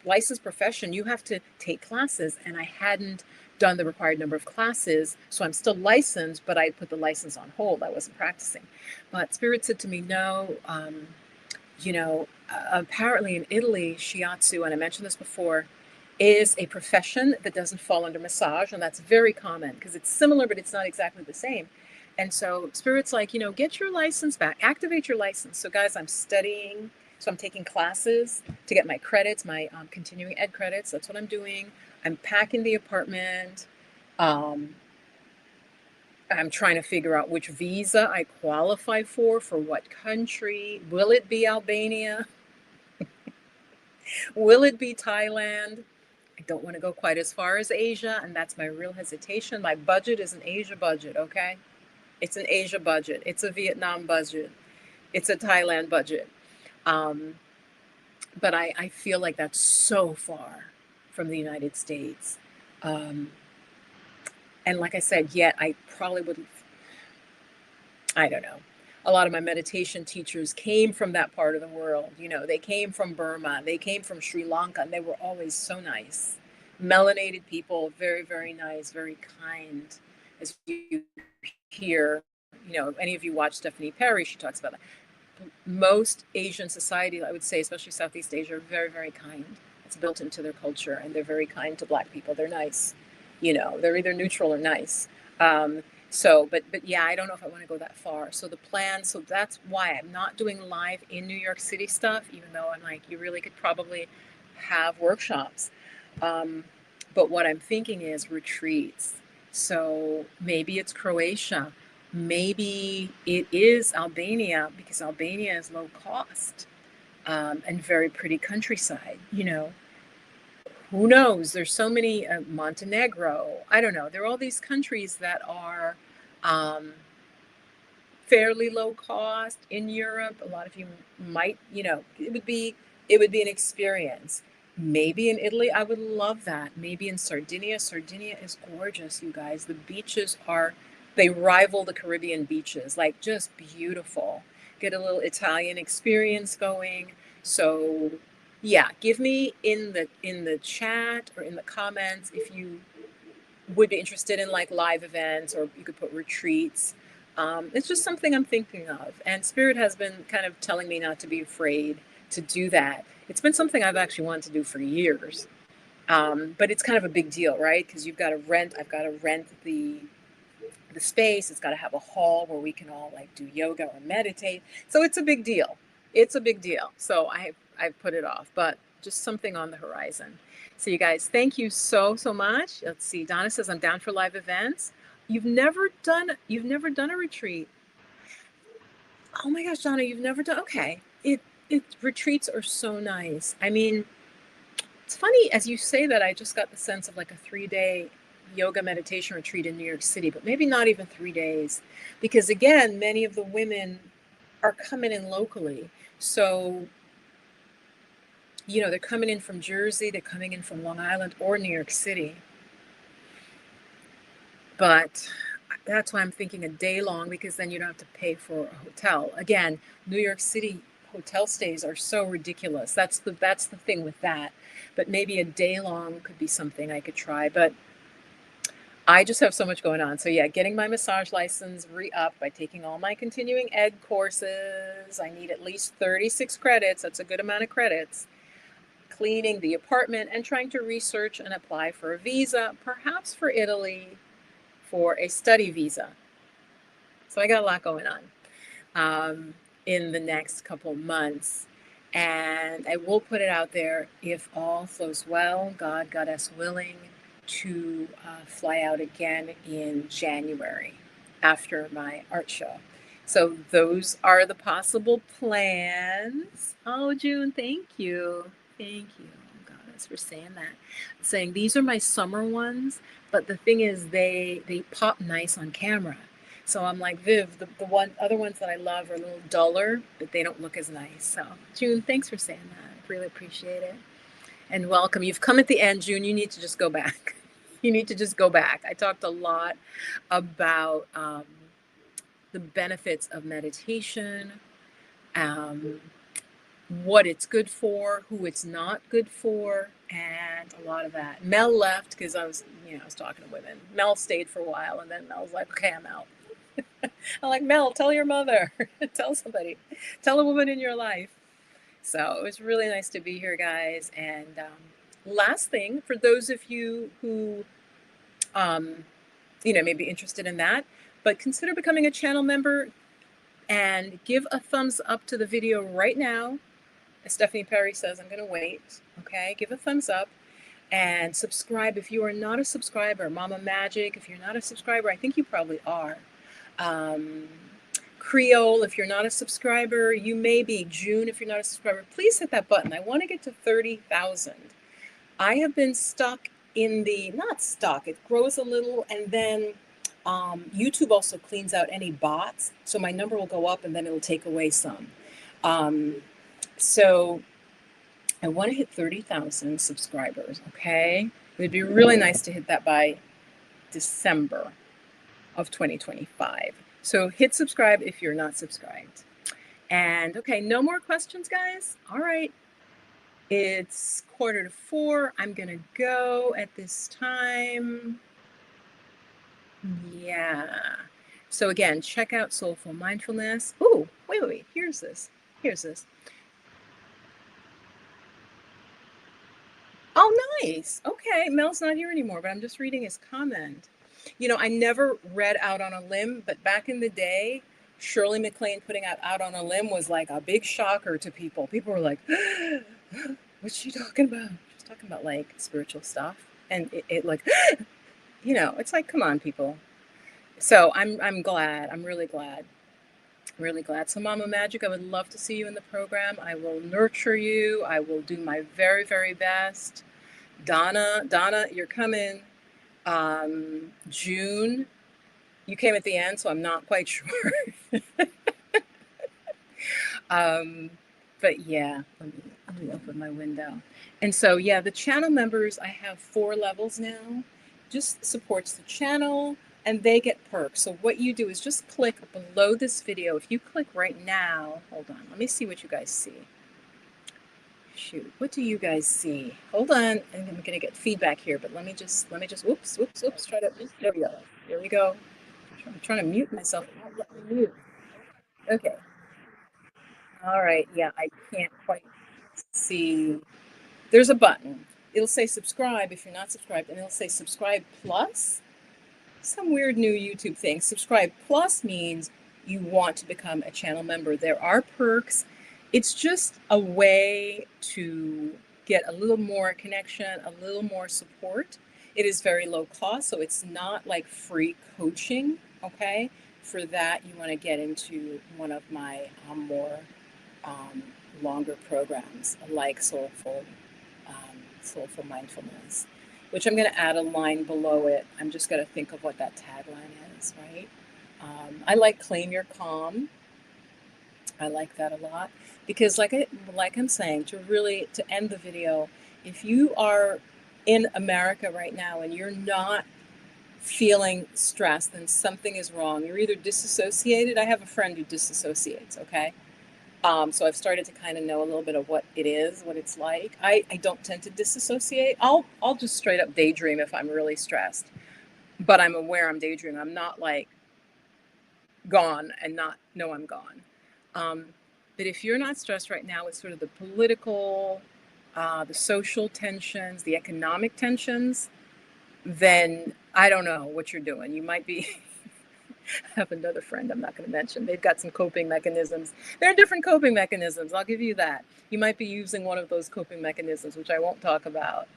licensed profession. You have to take classes, and I hadn't done the required number of classes, so I'm still licensed, but I put the license on hold. I wasn't practicing. But Spirit said to me, no, apparently in Italy, shiatsu, and I mentioned this before, is a profession that doesn't fall under massage, and that's very common because it's similar, but it's not exactly the same. And so Spirit's like, get your license back, activate your license. So guys, I'm studying, so I'm taking classes to get my credits, my continuing ed credits. That's what I'm doing. I'm packing the apartment. Um, I'm trying to figure out which visa I qualify for what country. Will it be Albania? Will it be Thailand? I don't want to go quite as far as Asia, and that's my real hesitation. My budget is an Asia budget, okay? It's an Asia budget. It's a Vietnam budget. It's a Thailand budget. Um, but I feel like that's so far from the United States. Um, and like I said, yet I probably would, I don't know. A lot of my meditation teachers came from that part of the world. They came from Burma, they came from Sri Lanka, and they were always so nice. Melanated people, very, very nice, very kind. As you hear, any of you watch Stephanie Perry, she talks about that. Most Asian society, I would say, especially Southeast Asia, are very, very kind. It's built into their culture, and they're very kind to Black people. They're nice. They're either neutral or nice. But yeah, I don't know if I want to go that far. So the plan, so that's why I'm not doing live in New York City stuff, even though I'm like, you really could probably have workshops. But what I'm thinking is retreats. So maybe it's Croatia. Maybe it is Albania, because Albania is low cost and very pretty countryside. Who knows? There's so many, Montenegro. I don't know. There are all these countries that are um, fairly low cost in Europe. A lot of you might, it would be an experience. Maybe in Italy, I would love that. Maybe in Sardinia. Sardinia is gorgeous, you guys. The beaches they rival the Caribbean beaches, like just beautiful. Get a little Italian experience going. So yeah, give me in the chat or in the comments if you would be interested in like live events, or you could put retreats. It's just something I'm thinking of. And Spirit has been kind of telling me not to be afraid to do that. It's been something I've actually wanted to do for years. But it's kind of a big deal, right? Because I've got to rent the space. It's got to have a hall where we can all like do yoga or meditate. So it's a big deal. It's a big deal. So I've put it off, but just something on the horizon. So you guys, thank you so, so much. Let's see. Donna says I'm down for live events. You've never done a retreat. Oh my gosh, Donna, you've never done. Okay. It retreats are so nice. I mean, it's funny as you say that, I just got the sense of like a 3-day yoga meditation retreat in New York City, but maybe not even 3 days, because again, many of the women are coming in locally. So, they're coming in from Jersey, they're coming in from Long Island or New York City. But that's why I'm thinking a day long, because then you don't have to pay for a hotel. Again, New York City hotel stays are so ridiculous. That's the thing with that. But maybe a day long could be something I could try. But I just have so much going on. So yeah, getting my massage license re-upped by taking all my continuing ed courses. I need at least 36 credits. That's a good amount of credits. Cleaning the apartment and trying to research and apply for a visa, perhaps for Italy, for a study visa. So I got a lot going on in the next couple months. And I will put it out there, if all flows well, God us willing, to fly out again in January after my art show. So those are the possible plans. Oh, June, thank you. Thank you, Goddess, for saying that. Saying these are my summer ones, but the thing is they pop nice on camera. So I'm like, Viv, the other ones that I love are a little duller, but they don't look as nice. So June, thanks for saying that. I really appreciate it. And welcome. You've come at the end, June. You need to just go back. You need to just go back. I talked a lot about the benefits of meditation, what it's good for, who it's not good for, and a lot of that. Mel left because I was talking to women. Mel stayed for a while, and then Mel was like, okay, I'm out. I'm like, Mel, tell your mother, tell somebody, tell a woman in your life. So it was really nice to be here, guys. And Last thing, for those of you who, may be interested in that, but consider becoming a channel member and give a thumbs up to the video right now. As Stephanie Perry says, I'm going to wait. Okay, give a thumbs up and subscribe if you are not a subscriber. Mama Magic, if you're not a subscriber, I think you probably are. Creole, if you're not a subscriber, you may be. June, if you're not a subscriber, please hit that button. I want to get to 30,000. I have been stuck in not stuck, it grows a little, and then YouTube also cleans out any bots. So my number will go up and then it'll take away some. So I want to hit 30,000 subscribers, okay? It would be really nice to hit that by December of 2025. So hit subscribe if you're not subscribed. And okay, no more questions, guys. All right. It's 3:45. I'm going to go at this time. Yeah. So again, check out Soulful Mindfulness. Oh, wait. Here's this. Oh, nice. Okay. Mel's not here anymore, but I'm just reading his comment. I never read Out on a Limb, but back in the day, Shirley MacLaine putting Out on a Limb was like a big shocker to people. People were like, what's she talking about? She's talking about like spiritual stuff. And it like, it's like, come on, people. So I'm glad. I'm really glad. Really glad. So Mama Magic, I would love to see you in the program. I will nurture you. I will do my very, very best. Donna, you're coming. June, you came at the end, so I'm not quite sure. But yeah, let me open my window. And so, yeah, the channel members, I have 4 levels now, just supports the channel and they get perks. So what you do is just click below this video. If you click right now, hold on, let me see what you guys see. Shoot, what do you guys see? Hold on, I'm gonna get feedback here, but let me just, whoops, try to, there we go. I'm trying to mute myself, it won't let me mute. Okay. All right, yeah, I can't quite see. There's a button. It'll say subscribe if you're not subscribed, and it'll say subscribe plus. Some weird new YouTube thing. Subscribe plus means you want to become a channel member. There are perks. It's just a way to get a little more connection, a little more support. It is very low cost, so it's not like free coaching, okay? For that, you want to get into one of my more longer programs like Soulful Mindfulness, which I'm going to add a line below it. I'm just going to think of what that tagline is, right? I like Claim Your Calm. I like that a lot because like I'm saying, to end the video, if you are in America right now and you're not feeling stressed, then something is wrong. You're either disassociated. I have a friend who disassociates, okay? So I've started to kind of know a little bit of what it is, what it's like. I don't tend to disassociate. I'll just straight up daydream if I'm really stressed, but I'm aware I'm daydreaming. I'm not like gone and not know I'm gone. But if you're not stressed right now, it's sort of the political, the social tensions, the economic tensions, then I don't know what you're doing. You might be I have another friend I'm not going to mention. They've got some coping mechanisms. There are different coping mechanisms. I'll give you that. You might be using one of those coping mechanisms, which I won't talk about.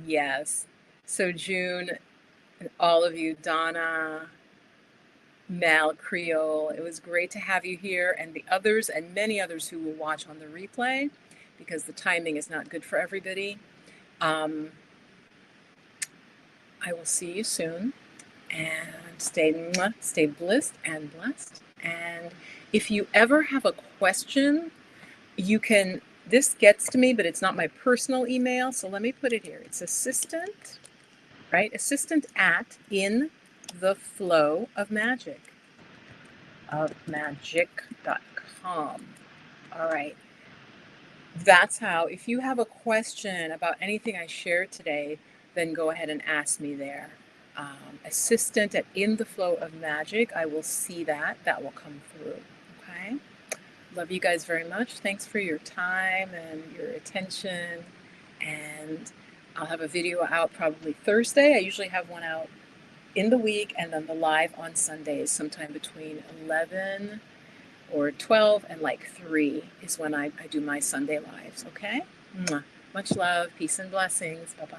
Yes. So June and all of you, Donna, Mel, Creole, it was great to have you here, and the others and many others who will watch on the replay because the timing is not good for everybody. I will see you soon. And stay blissed and blessed. And if you ever have a question, this gets to me, but it's not my personal email. So let me put it here. It's assistant, right? Assistant at In the Flow of magic.com. All right. That's how, if you have a question about anything I shared today, then go ahead and ask me there. Assistant at In the Flow of Magic. I will see that will come through. Okay. Love you guys very much. Thanks for your time and your attention. and I'll have a video out probably Thursday. I usually have one out in the week, and then the live on Sundays, sometime between 11 or 12 and like 3 is when I do my Sunday lives, okay? Mwah. Much love, peace and blessings. Bye-bye.